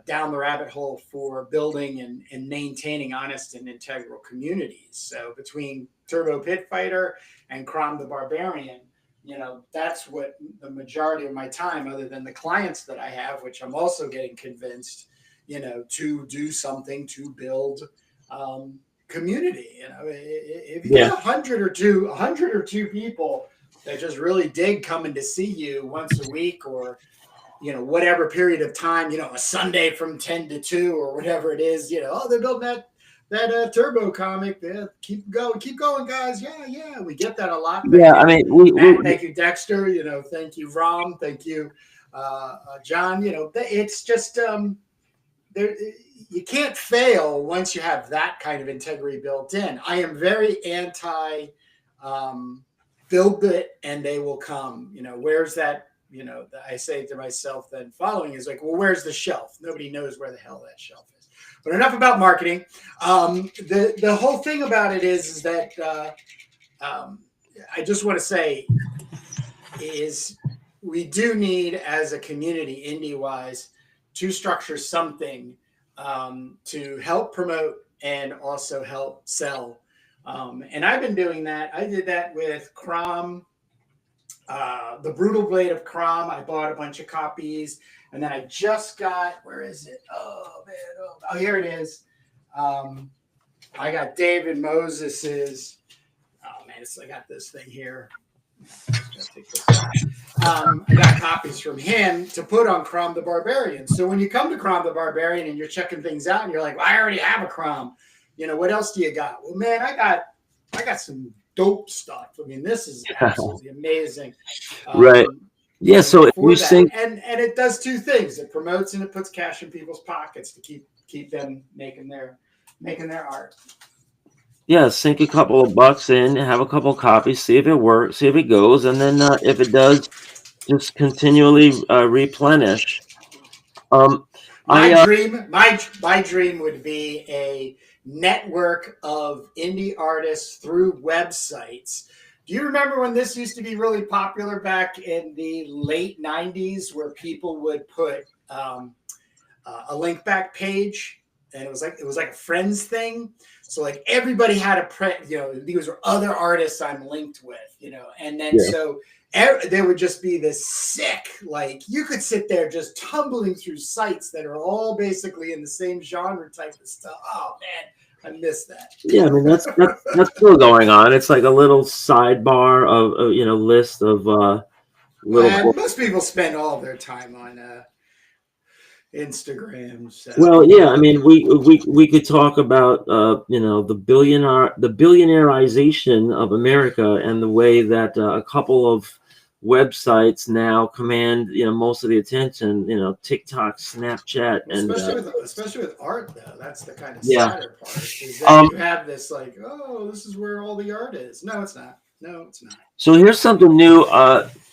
down the rabbit hole for building and maintaining honest and integral communities. So between Turbo Pit Fighter and Crom the Barbarian, you know, that's what the majority of my time, other than the clients that I have, which I'm also getting convinced, you know, to do something to build community. You know, if you get 100 or two people that just really dig coming to see you once a week, or, you know, whatever period of time, you know, a Sunday from 10 to 2 or whatever it is, you know, oh, they're building that Turbo comic. Yeah, keep going, guys. Yeah, we get that a lot. Thank you, I mean, Matt, thank you, Dexter. You know, thank you, Rom. Thank you, John. You know, it's just there. You can't fail once you have that kind of integrity built in. I am very anti build it and they will come. You know, where's that? You know, I say to myself then following is like, well, where's the shelf? Nobody knows where the hell that shelf is. But enough about marketing. The whole thing about it is that I just want to say is we do need, as a community, indie-wise, to structure something to help promote and also help sell. And I've been doing that. I did that with Crom. The Brutal Blade of Crom. I bought a bunch of copies, and then I just got, where is it? Oh man, oh here it is. I got David Moses's. Oh man, I got this thing here. I got copies from him to put on Crom the Barbarian. So when you come to Crom the Barbarian and you're checking things out, and you're like, well, I already have a Crom. You know, what else do you got? Well, man, I got some dope stuff. I mean, this is absolutely amazing. Right. Yeah. So if you think, and it does two things: it promotes and it puts cash in people's pockets to keep them making their art. Yeah, sink a couple of bucks in, have a couple of copies, see if it works, see if it goes, and then if it does, just continually replenish. My dream would be a network of indie artists through websites. Do you remember when this used to be really popular back in the late 90s, where people would put a link back page, and it was like a friends thing. So like everybody had these were other artists I'm linked with, you know, and then so there would just be this sick, like you could sit there just tumbling through sites that are all basically in the same genre type of stuff. Oh man, I miss that. Yeah, I mean that's still going on. It's like a little sidebar of list of little. Most people spend all of their time on Instagram. So. Well, yeah, I mean, we could talk about the billionaireization of America, and the way that a couple of websites now command most of the attention. TikTok, Snapchat, and especially with art, though. That's the kind of sadder part. Is that you have this like, oh, this is where all the art is. No, it's not. So here's something new.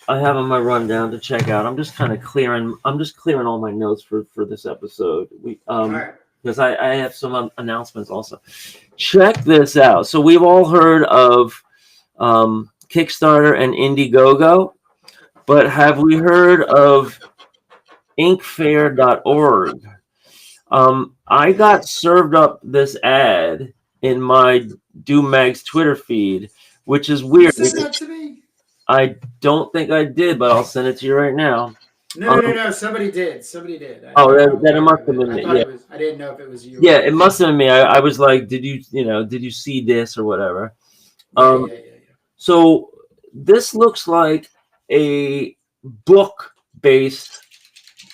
I have on my rundown to check out. I'm just clearing all my notes for this episode. Because I have some announcements also. Check this out. So we've all heard of Kickstarter and Indiegogo, but have we heard of inkfair.org? I got served up this ad in my DoMag's Twitter feed, which is weird. You sent that to me? I don't think I did, but I'll send it to you right now. No. Somebody did. That it must have been me. Yeah. I didn't know if it was you. Yeah, it must have been me. I was like, did you see this or whatever? Yeah. So this looks like a book-based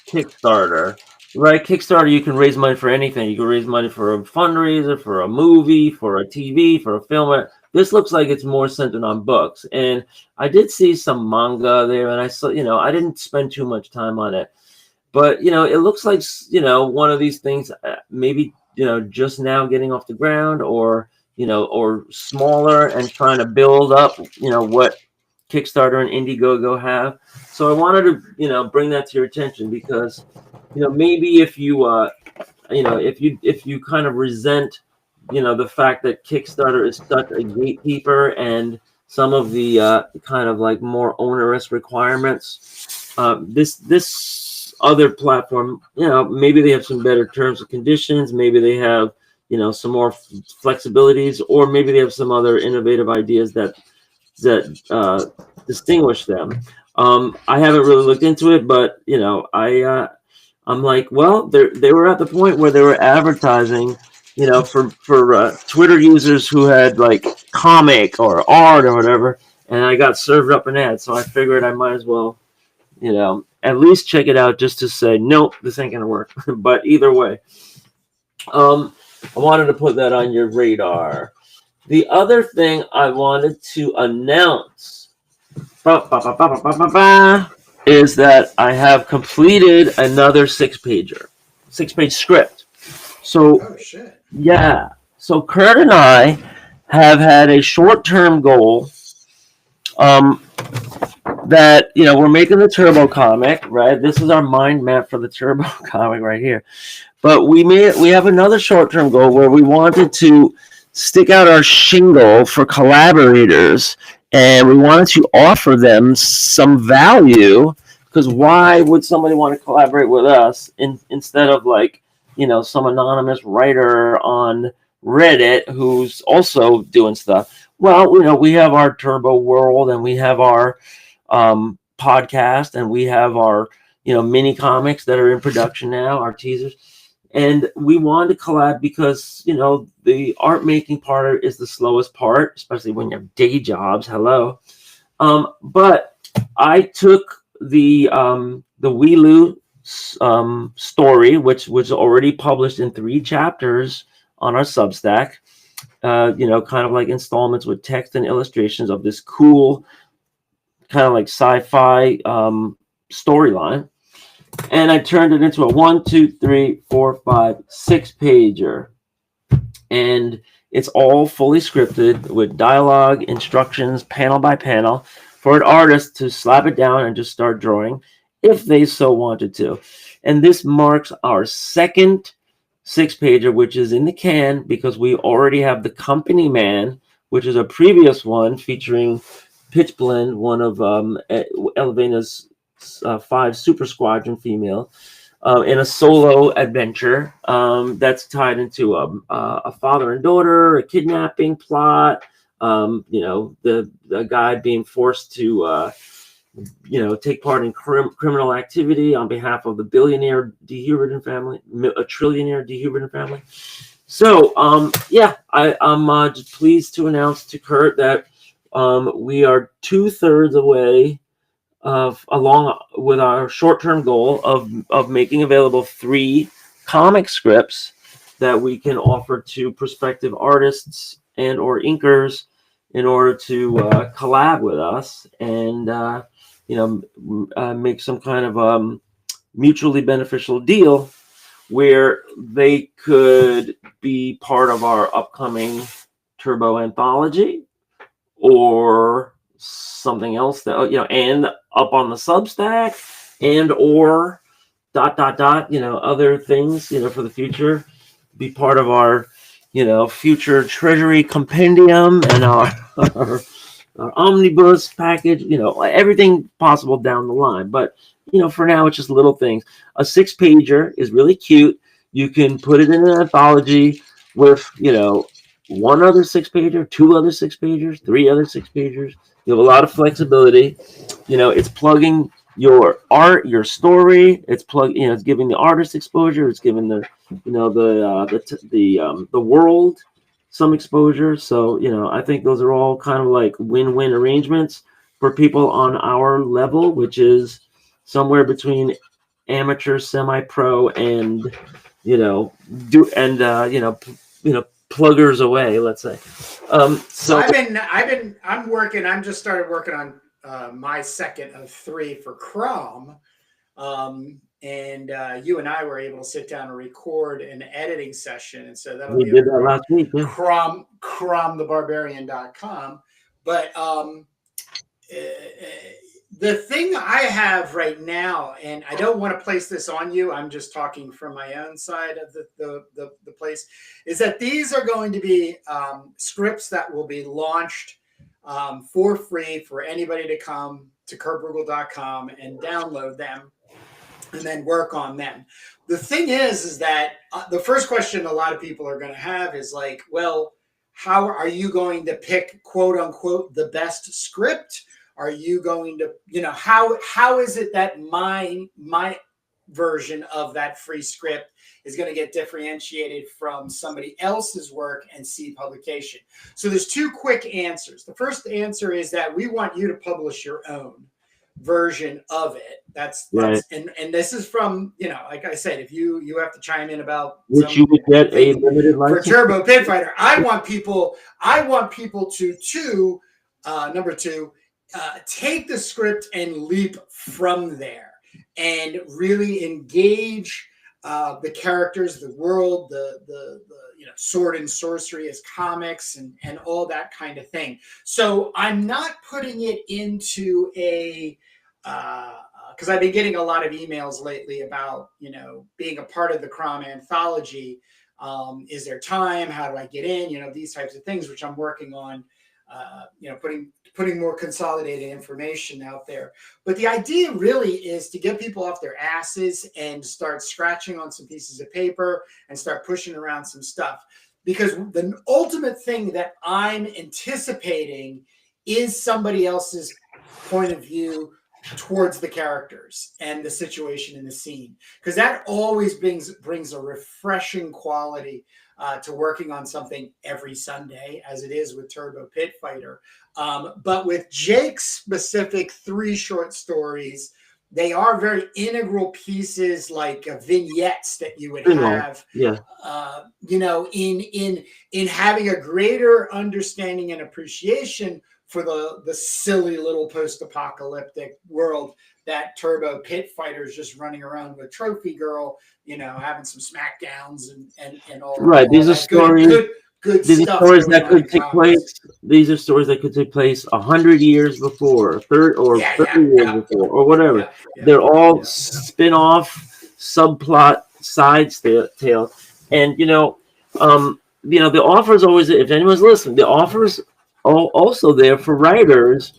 Kickstarter. right? Kickstarter, you can raise money for anything. You can raise money for a fundraiser, for a movie, for a TV, for a film. This looks like it's more centered on books. And I did see some manga there, and I saw, I didn't spend too much time on it. But, it looks like, one of these things, maybe, just now getting off the ground, or smaller and trying to build up, what Kickstarter and Indiegogo have. So I wanted to, bring that to your attention because, maybe if you, if you kind of resent, the fact that Kickstarter is such a gatekeeper and some of the kind of like more onerous requirements, this other platform, maybe they have some better terms and conditions, maybe they have, some more flexibilities, or maybe they have some other innovative ideas that distinguish them. I haven't really looked into it, but I'm like, well, they were at the point where they were advertising, for Twitter users who had like comic or art or whatever, and I got served up an ad, so I figured I might as well, at least check it out just to say, nope, this ain't gonna work. But either way, I wanted to put that on your radar. The other thing I wanted to announce is that I have completed another 6-page script. So, Oh shit! Yeah. So Kurt and I have had a short-term goal. That we're making the Turbo comic, right? This is our mind map for the Turbo comic right here. But we have another short-term goal where we wanted to stick out our shingle for collaborators, and we wanted to offer them some value, because why would somebody want to collaborate with us instead of like, some anonymous writer on Reddit who's also doing stuff? Well, we have our Turbo World, and we have our podcast, and we have our mini comics that are in production now, our teasers. And we wanted to collab because, the art making part is the slowest part, especially when you have day jobs. Hello. But I took the Weeloo story, which was already published in 3 chapters on our Substack, kind of like installments with text and illustrations of this cool kind of like sci-fi storyline. And I turned it into a 1, 2, 3, 4, 5, 6-pager. And it's all fully scripted with dialogue, instructions, panel by panel, for an artist to slap it down and just start drawing if they so wanted to. And this marks our second 6-pager, which is in the can because we already have The Company Man, which is a previous one featuring Pitch Blend, one of Elevena's 5 Super Squadron female, in a solo adventure that's tied into a father and daughter, a kidnapping plot, the guy being forced to take part in criminal activity on behalf of the billionaire D. Huberden family, a trillionaire D. Huberden family. So I'm just pleased to announce to Kurt that we are 2/3 away along with our short-term goal of making available 3 comic scripts that we can offer to prospective artists and or inkers in order to collab with us and make some kind of mutually beneficial deal where they could be part of our upcoming Turbo anthology or something else that and up on the Substack and or ... other things for the future, be part of our future treasury compendium and our omnibus package, everything possible down the line. But for now it's just little things. A 6-pager is really cute. You can put it in an anthology with 1 other 6-pager, 2 other 6-pagers, 3 other 6-pagers. You have a lot of flexibility. It's plugging your art, your story. It's it's giving the artist exposure. It's giving the world some exposure. So I think those are all kind of like win-win arrangements for people on our level, which is somewhere between amateur, semi-pro, and pluggers away, let's say. So I'm just started working on my second of 3 for Crom. And you and I were able to sit down and record an editing session. And so that'll we be did that last week. Yeah. cromthebarbarian.com. But the thing I have right now, and I don't want to place this on you, I'm just talking from my own side of the place, is that these are going to be scripts that will be launched for free for anybody to come to kurtbrugel.com and download them and then work on them. The thing is that the first question a lot of people are going to have is like, well, how are you going to pick, quote unquote, the best script? Are you going to, how is it that my version of that free script is going to get differentiated from somebody else's work and see publication? So there's 2 quick answers. The first answer is that we want you to publish your own version of it. That's right. And this is from, like I said, if you have to chime in about which you would get a limited license for Turbo Pit Fighter. I want people to number 2, take the script and leap from there and really engage the characters, the world, the sword and sorcery as comics and all that kind of thing. So I'm not putting it into a because I've been getting a lot of emails lately about being a part of the Crom anthology. Is there time? How do I get in? These types of things, which I'm working on. Putting more consolidated information out there. But the idea really is to get people off their asses and start scratching on some pieces of paper and start pushing around some stuff. Because the ultimate thing that I'm anticipating is somebody else's point of view towards the characters and the situation in the scene. Because that always brings a refreshing quality to working on something every Sunday, as it is with Turbo Pit Fighter. But with Jake's specific 3 short stories, they are very integral pieces, like vignettes that you would have, in having a greater understanding and appreciation for the silly little post-apocalyptic world that Turbo Pit Fighter's just running around with Trophy Girl, having some smackdowns and all. Right. All these are stories. Good these stuff. Are stories that could take place. These are stories that could take place 100 years before, 30 years before, or whatever. They're all spin-off, subplot, side tale, and the offer is always, if anyone's listening, the offer's also there for writers.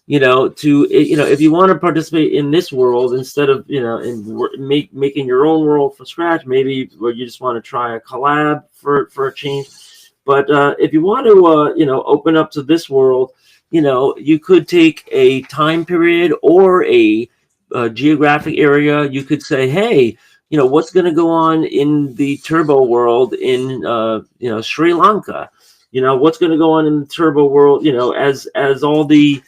If you want to participate in this world instead of making your own world from scratch, maybe where you just want to try a collab for a change. But if you want to open up to this world, you could take a time period or a geographic area. You could say, hey, what's going to go on in the Turbo world in Sri Lanka? What's going to go on in the Turbo world? As all the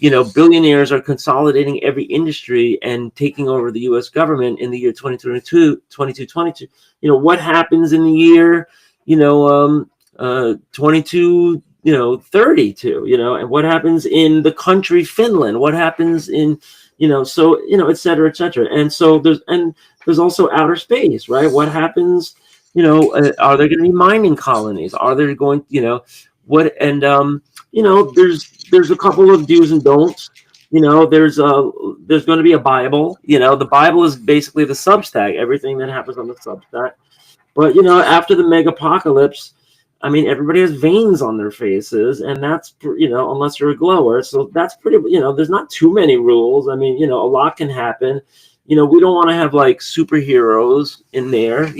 billionaires are consolidating every industry and taking over the U.S. government in the year 2022. What happens in the year 22, 32, and what happens in the country Finland? What happens in et cetera, et cetera. And so there's also outer space, right? What happens? Are there going to be mining colonies? Are there going? There's a couple of do's and don'ts. There's going to be a Bible. The Bible is basically the Substack, everything that happens on the Substack. But after the Megapocalypse, everybody has veins on their faces, and that's unless you're a glower. So that's pretty. There's not too many rules. A lot can happen. We don't want to have like superheroes in there.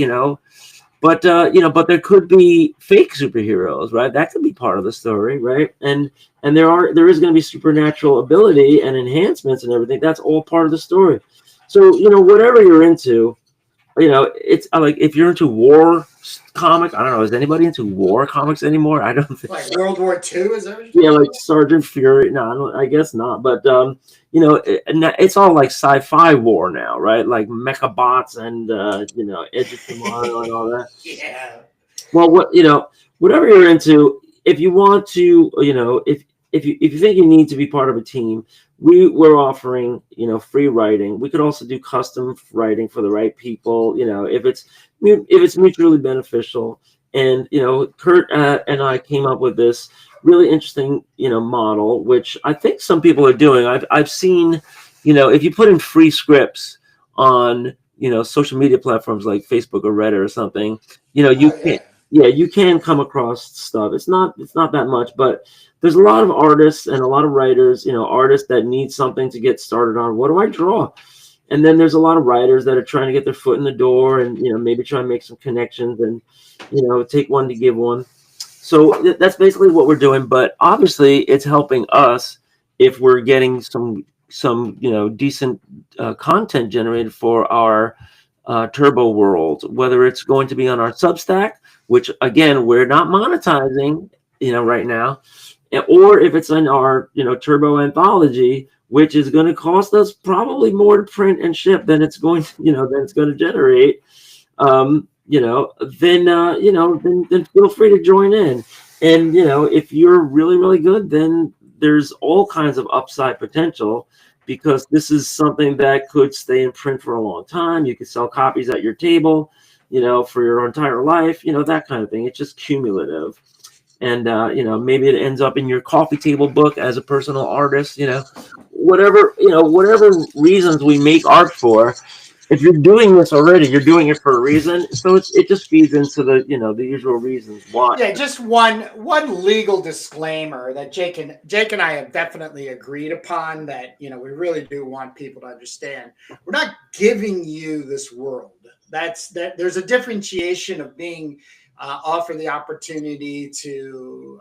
But there could be fake superheroes, right? That could be part of the story, right? And there is going to be supernatural ability and enhancements and everything. That's all part of the story. So whatever you're into, it's like if you're into war comic, I don't know, is anybody into war comics anymore? I don't think Like World War II, is that what yeah, you're talking like Sergeant Fury. No, I guess not. But it's all like sci-fi war now, right? Like mechabots and Edge of Tomorrow and all that. about? Yeah. Well, whatever you're into, if you want to, if you think you need to be part of a team, we're offering free writing. We could also do custom writing for the right people. If it's mutually beneficial. And Kurt and I came up with this really interesting model, which I think some people are doing. I've seen, if you put in free scripts on social media platforms like Facebook or Reddit or something, you Oh can yeah. yeah, you can come across stuff. It's not that much, but there's a lot of artists and a lot of writers, artists that need something to get started on. What do I draw? And then there's a lot of writers that are trying to get their foot in the door and maybe try and make some connections and take one to give one. So that's basically what we're doing. But obviously, it's helping us if we're getting some decent content generated for our Turbo World, whether it's going to be on our Substack, which again we're not monetizing, right now, or if it's in our Turbo Anthology, which is going to cost us probably more to print and ship than it's going to generate. Then feel free to join in. And if you're really really good, then there's all kinds of upside potential because this is something that could stay in print for a long time. You could sell copies at your table, for your entire life, that kind of thing. It's just cumulative. And maybe it ends up in your coffee table book as a personal artist, whatever reasons we make art for. If you're doing this already, you're doing it for a reason. So it just feeds into the usual reasons why. Yeah, just one legal disclaimer that Jake and I have definitely agreed upon that we really do want people to understand. We're not giving you this world. There's a differentiation of being offered the opportunity to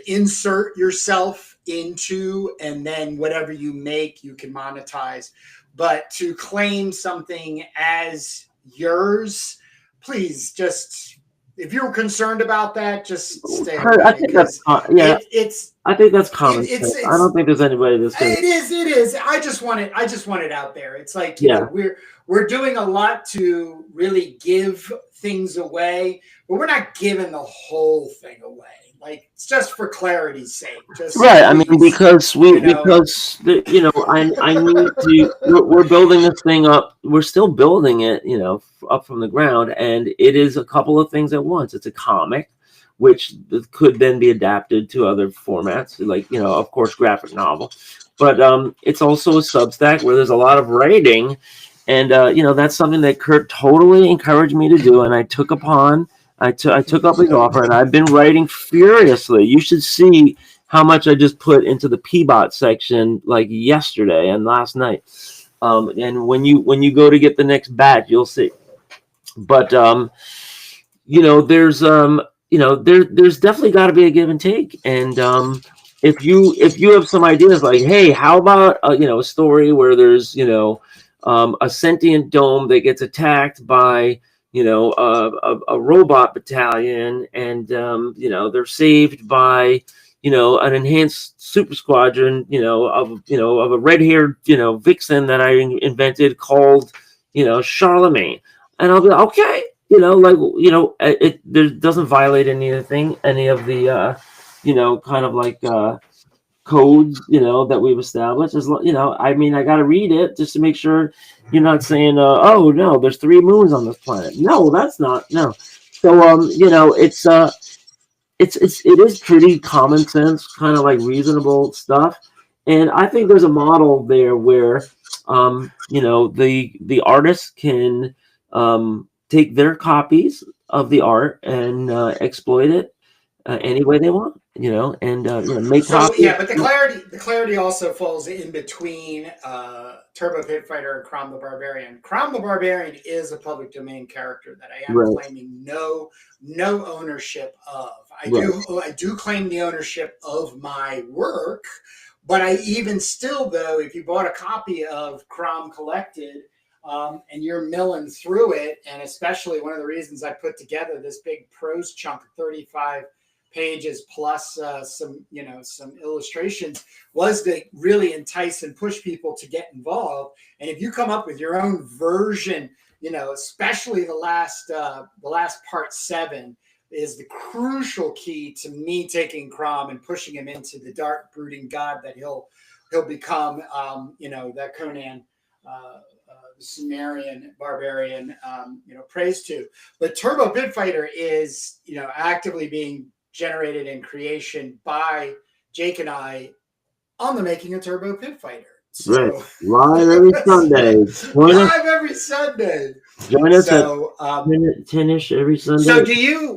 insert yourself into, and then whatever you make, you can monetize. But to claim something as yours, please just, if you're concerned about that, just stay away. I think that's I think that's common sense. I don't think there's anybody that's going. It is. I just want it out there. It's like we're doing a lot to really give things away, but we're not giving the whole thing away. Like, it's just for clarity's sake. Right. I mean, because I need to. We're building this thing up. We're still building it, up from the ground, and it is a couple of things at once. It's a comic, which could then be adapted to other formats, like of course, graphic novel. But it's also a Substack where there's a lot of writing, and that's something that Kurt totally encouraged me to do, and I took upon. I took up his offer, and I've been writing furiously. You should see how much I just put into the Peabot section like yesterday and last night. And when you go to get the next batch, you'll see. But there's there's definitely got to be a give and take. And if you have some ideas like, hey, how about a story where there's a sentient dome that gets attacked by a robot battalion, and they're saved by an enhanced super squadron of a red-haired vixen that I invented called Charlemagne, and I'll be like, okay, it doesn't violate any of the kind of like codes that we've established. I mean, I got to read it just to make sure you're not saying oh no, there's 3 moons on this planet. No, that's not. No. So it is pretty common sense, kind of like reasonable stuff. And I think there's a model there where the artists can take their copies of the art and exploit it any way they want, and make copies. Yeah, but the clarity also falls in between Turbo Pit Fighter and Crom the Barbarian. Crom the Barbarian is a public domain character that I am claiming no ownership of. I do claim the ownership of my work, But I even still, though, if you bought a copy of Crom Collected and you're milling through it, and especially one of the reasons I put together this big prose chunk of 35 pages plus some illustrations was to really entice and push people to get involved. And if you come up with your own version, especially the last part 7 is the crucial key to me taking Crom and pushing him into the dark brooding god that he'll become, that Conan Sumerian barbarian prays to. But Turbo Pit Fighter is actively being generated in creation by Jake and I on the Making a Turbo Pit Fighter. So, right, live every Sunday. Live every Sunday. Join us at 10-ish every Sunday. So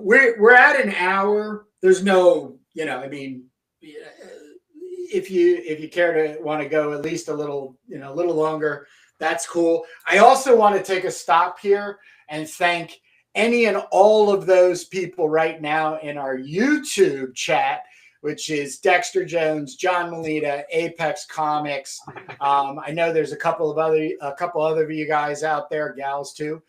we're at an hour. There's no, if you care to want to go at least a little longer, that's cool. I also want to take a stop here and thank any and all of those people right now in our YouTube chat, which is Dexter Jones, John Melita, Apex Comics. I know there's a couple other of you guys out there, gals too.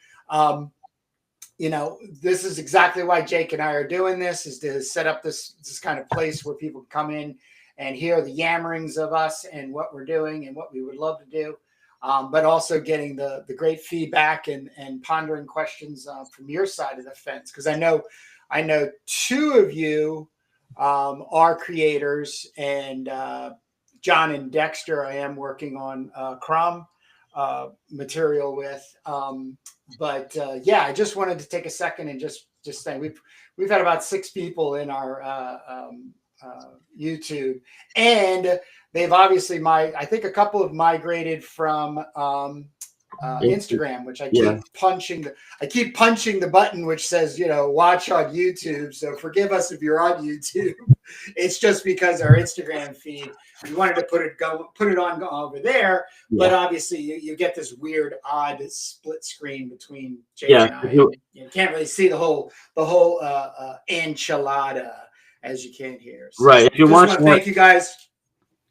This is exactly why Jake and I are doing this, is to set up this kind of place where people come in and hear the yammerings of us and what we're doing and what we would love to do. But also getting the great feedback and pondering questions from your side of the fence. Because I know 2 of you are creators, and John and Dexter I am working on Crom material with. But I just wanted to take a second and just say we've had about 6 people in our YouTube, and they've obviously I think a couple have migrated from Instagram, which I keep punching the button which says watch on YouTube. So forgive us if you're on YouTube. It's just because our Instagram feed, we wanted to put it on over there, but obviously you get this weird odd split screen between Jake and I. You can't really see the whole enchilada as you can here. So right. If you're watching, thank you guys.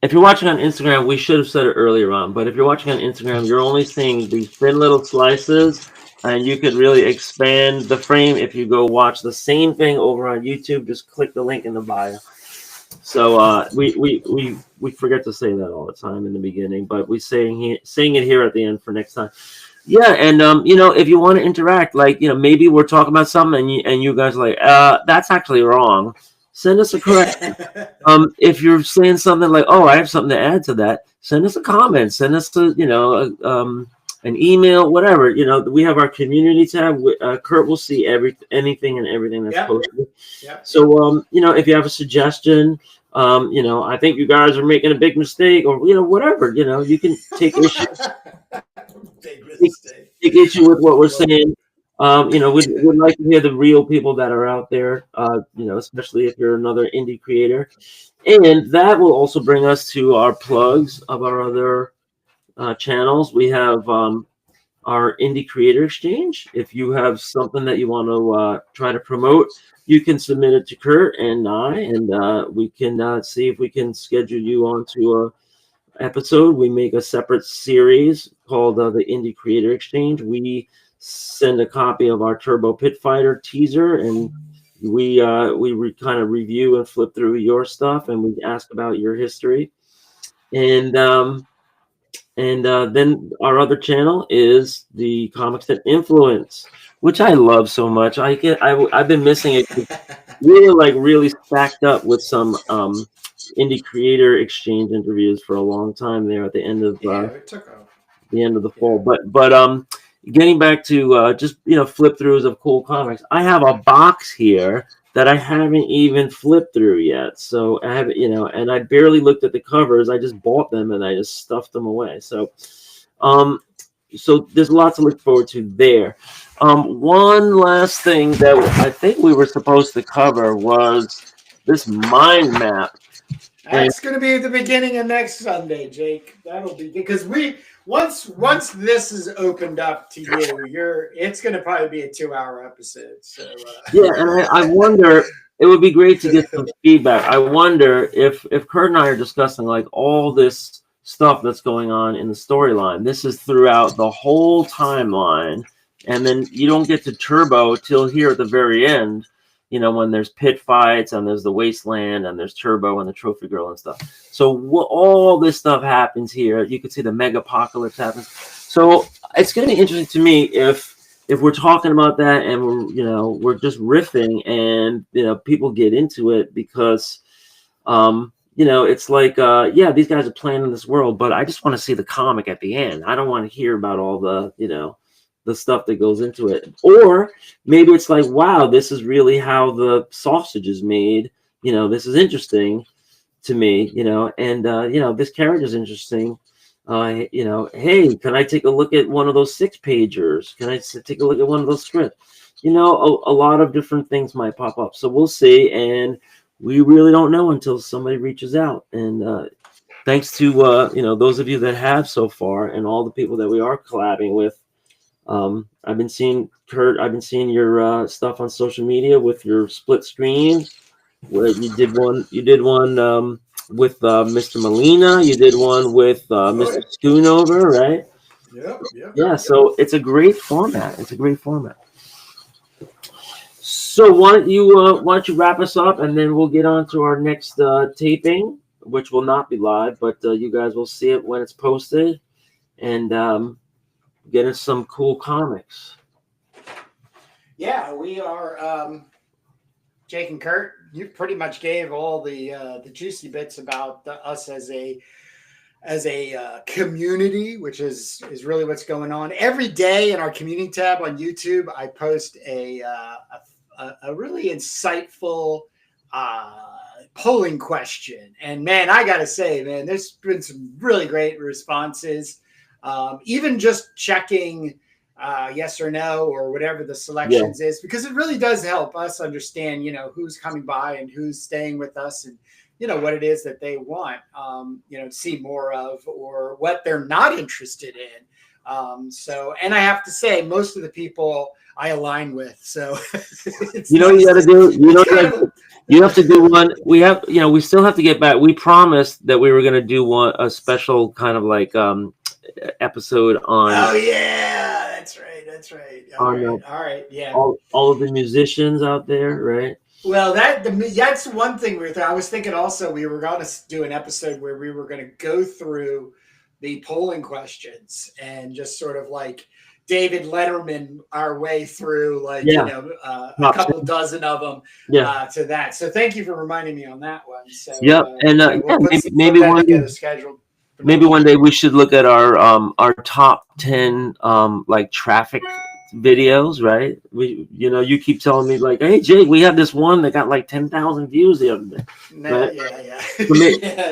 If you're watching on Instagram, we should have said it earlier on, but if you're watching on Instagram, you're only seeing these thin little slices, and you could really expand the frame if you go watch the same thing over on YouTube. Just click the link in the bio. So we forget to say that all the time in the beginning, but we're saying it here at the end for next time. Yeah, and if you want to interact, maybe we're talking about something and you guys are like, that's actually wrong. Send us a correction. If you're saying something like, "Oh, I have something to add to that," send us a comment. Send us an email, whatever. We have our community tab. Kurt will see anything and everything that's posted. Yep. So if you have a suggestion, I think you guys are making a big mistake, or whatever. You can take issue. Take issue with what we're saying. We'd like to hear the real people that are out there, especially if you're another indie creator. And that will also bring us to our plugs of our other channels. We have our Indie Creator Exchange. If you have something that you want to try to promote, you can submit it to Kurt and I, and we can see if we can schedule you onto a episode. We make a separate series called the Indie Creator Exchange. We send a copy of our Turbo Pit Fighter teaser, and we kind of review and flip through your stuff, and we ask about your history. And then our other channel is the Comics That Influence, which I love so much. I've been missing it. We're really stacked up with some Indie Creator Exchange interviews for a long time there at the end of it took off. The end of the fall. But getting back to just flip throughs of cool comics, I have a box here that I haven't even flipped through yet. So I have and I barely looked at the covers. I just bought them and I just stuffed them away. So so there's lots to look forward to there. One last thing that I think we were supposed to cover was this mind map. That's going to be the beginning of next Sunday, Jake. That'll be because once this is opened up to you, it's going to probably be a 2-hour episode. So yeah, and I wonder it would be great to get some feedback. I wonder if Kurt and I are discussing like all this stuff that's going on in the storyline. This is throughout the whole timeline, and then you don't get to Turbo till here at the very end. You know, when there's pit fights and there's the wasteland and there's Turbo and the trophy girl and stuff. So all this stuff happens here. You can see the Megapocalypse happens. So it's going to be interesting to me if we're talking about that and we're just riffing and people get into it because it's like these guys are playing in this world, but I just want to see the comic at the end. I don't want to hear about all the the stuff that goes into it. Or maybe it's like, wow, this is really how the sausage is made. This is interesting to me, and this character is interesting. Hey, can I take a look at one of those 6-pagers? Can I take a look at one of those scripts? A lot of different things might pop up. So we'll see. And we really don't know until somebody reaches out. And thanks to, those of you that have so far and all the people that we are collabing with. I've been seeing, Kurt, your stuff on social media with your split screen. Where you did one with Mr. Molina. You did one with Mr. Schoonover, right? Yep. Yeah, so it's a great format. So why don't you wrap us up, and then we'll get on to our next taping, which will not be live, but you guys will see it when it's posted, and get us some cool comics. Yeah, we are Jake and Kurt. You pretty much gave all the juicy bits about us as a community, which is really what's going on. Every day in our community tab on YouTube, I post a really insightful polling question. And man, I gotta say, man, there's been some really great responses. Even just checking yes or no or whatever the selections is, because it really does help us understand, who's coming by and who's staying with us, and what it is that they want, to see more of, or what they're not interested in. So, and I have to say, most of the people I align with. So, you got to do. You have to do one. We have, we still have to get back. We promised that we were going to do a special kind of like episode on. Oh yeah, that's right. All right, yeah. All of the musicians out there, right? Well, that's one thing I was thinking. Also, we were going to do an episode where we were going to go through the polling questions and just sort of like David Letterman our way through, like a couple dozen of them to that. So thank you for reminding me on that one. So maybe one day scheduled. Maybe one day we should look at our top 10 like traffic videos, right? You keep telling me like, hey Jake, we have this one that got like 10,000 views the other day. Right? Yeah.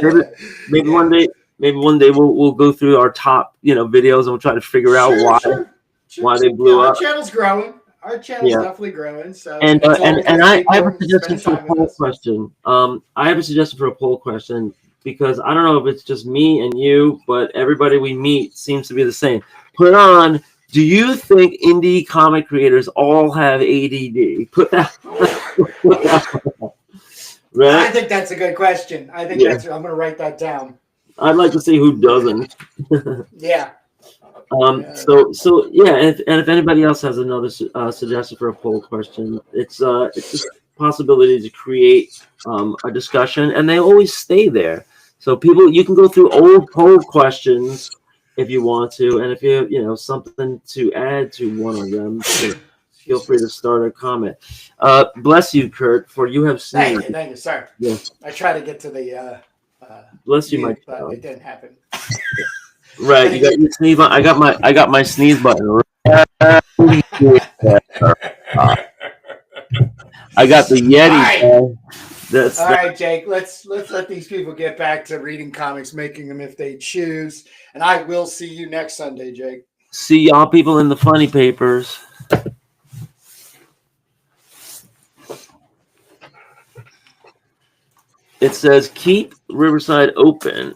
So maybe one day we'll go through our top videos and we'll try to figure out why they blew up. Our channel's growing. Our channel's definitely growing. So and I have a suggestion for a poll question. I have a suggestion for a poll question. Because I don't know if it's just me and you, but everybody we meet seems to be the same. Put on, do you think indie comic creators all have ADD? Put that. Right? I think that's a good question. I think I'm going to write that down. I'd like to see who doesn't. Yeah. So if anybody else has another suggestion for a poll question, it's just possibility to create a discussion, and they always stay there. So people, you can go through old poll questions if you want to, and if you something to add to one of them, feel free to start a comment. Bless you, Kurt, for you have seen. Thank you, sir. Yeah. I try to get to the. Bless you, my child. It didn't happen. Right, you got your sneeze. I got my sneeze button. I got the Yeti. All right, Jake. Let's let these people get back to reading comics, making them if they choose. And I will see you next Sunday, Jake. See y'all people in the funny papers. It says keep Riverside open.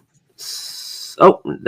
Oh, that was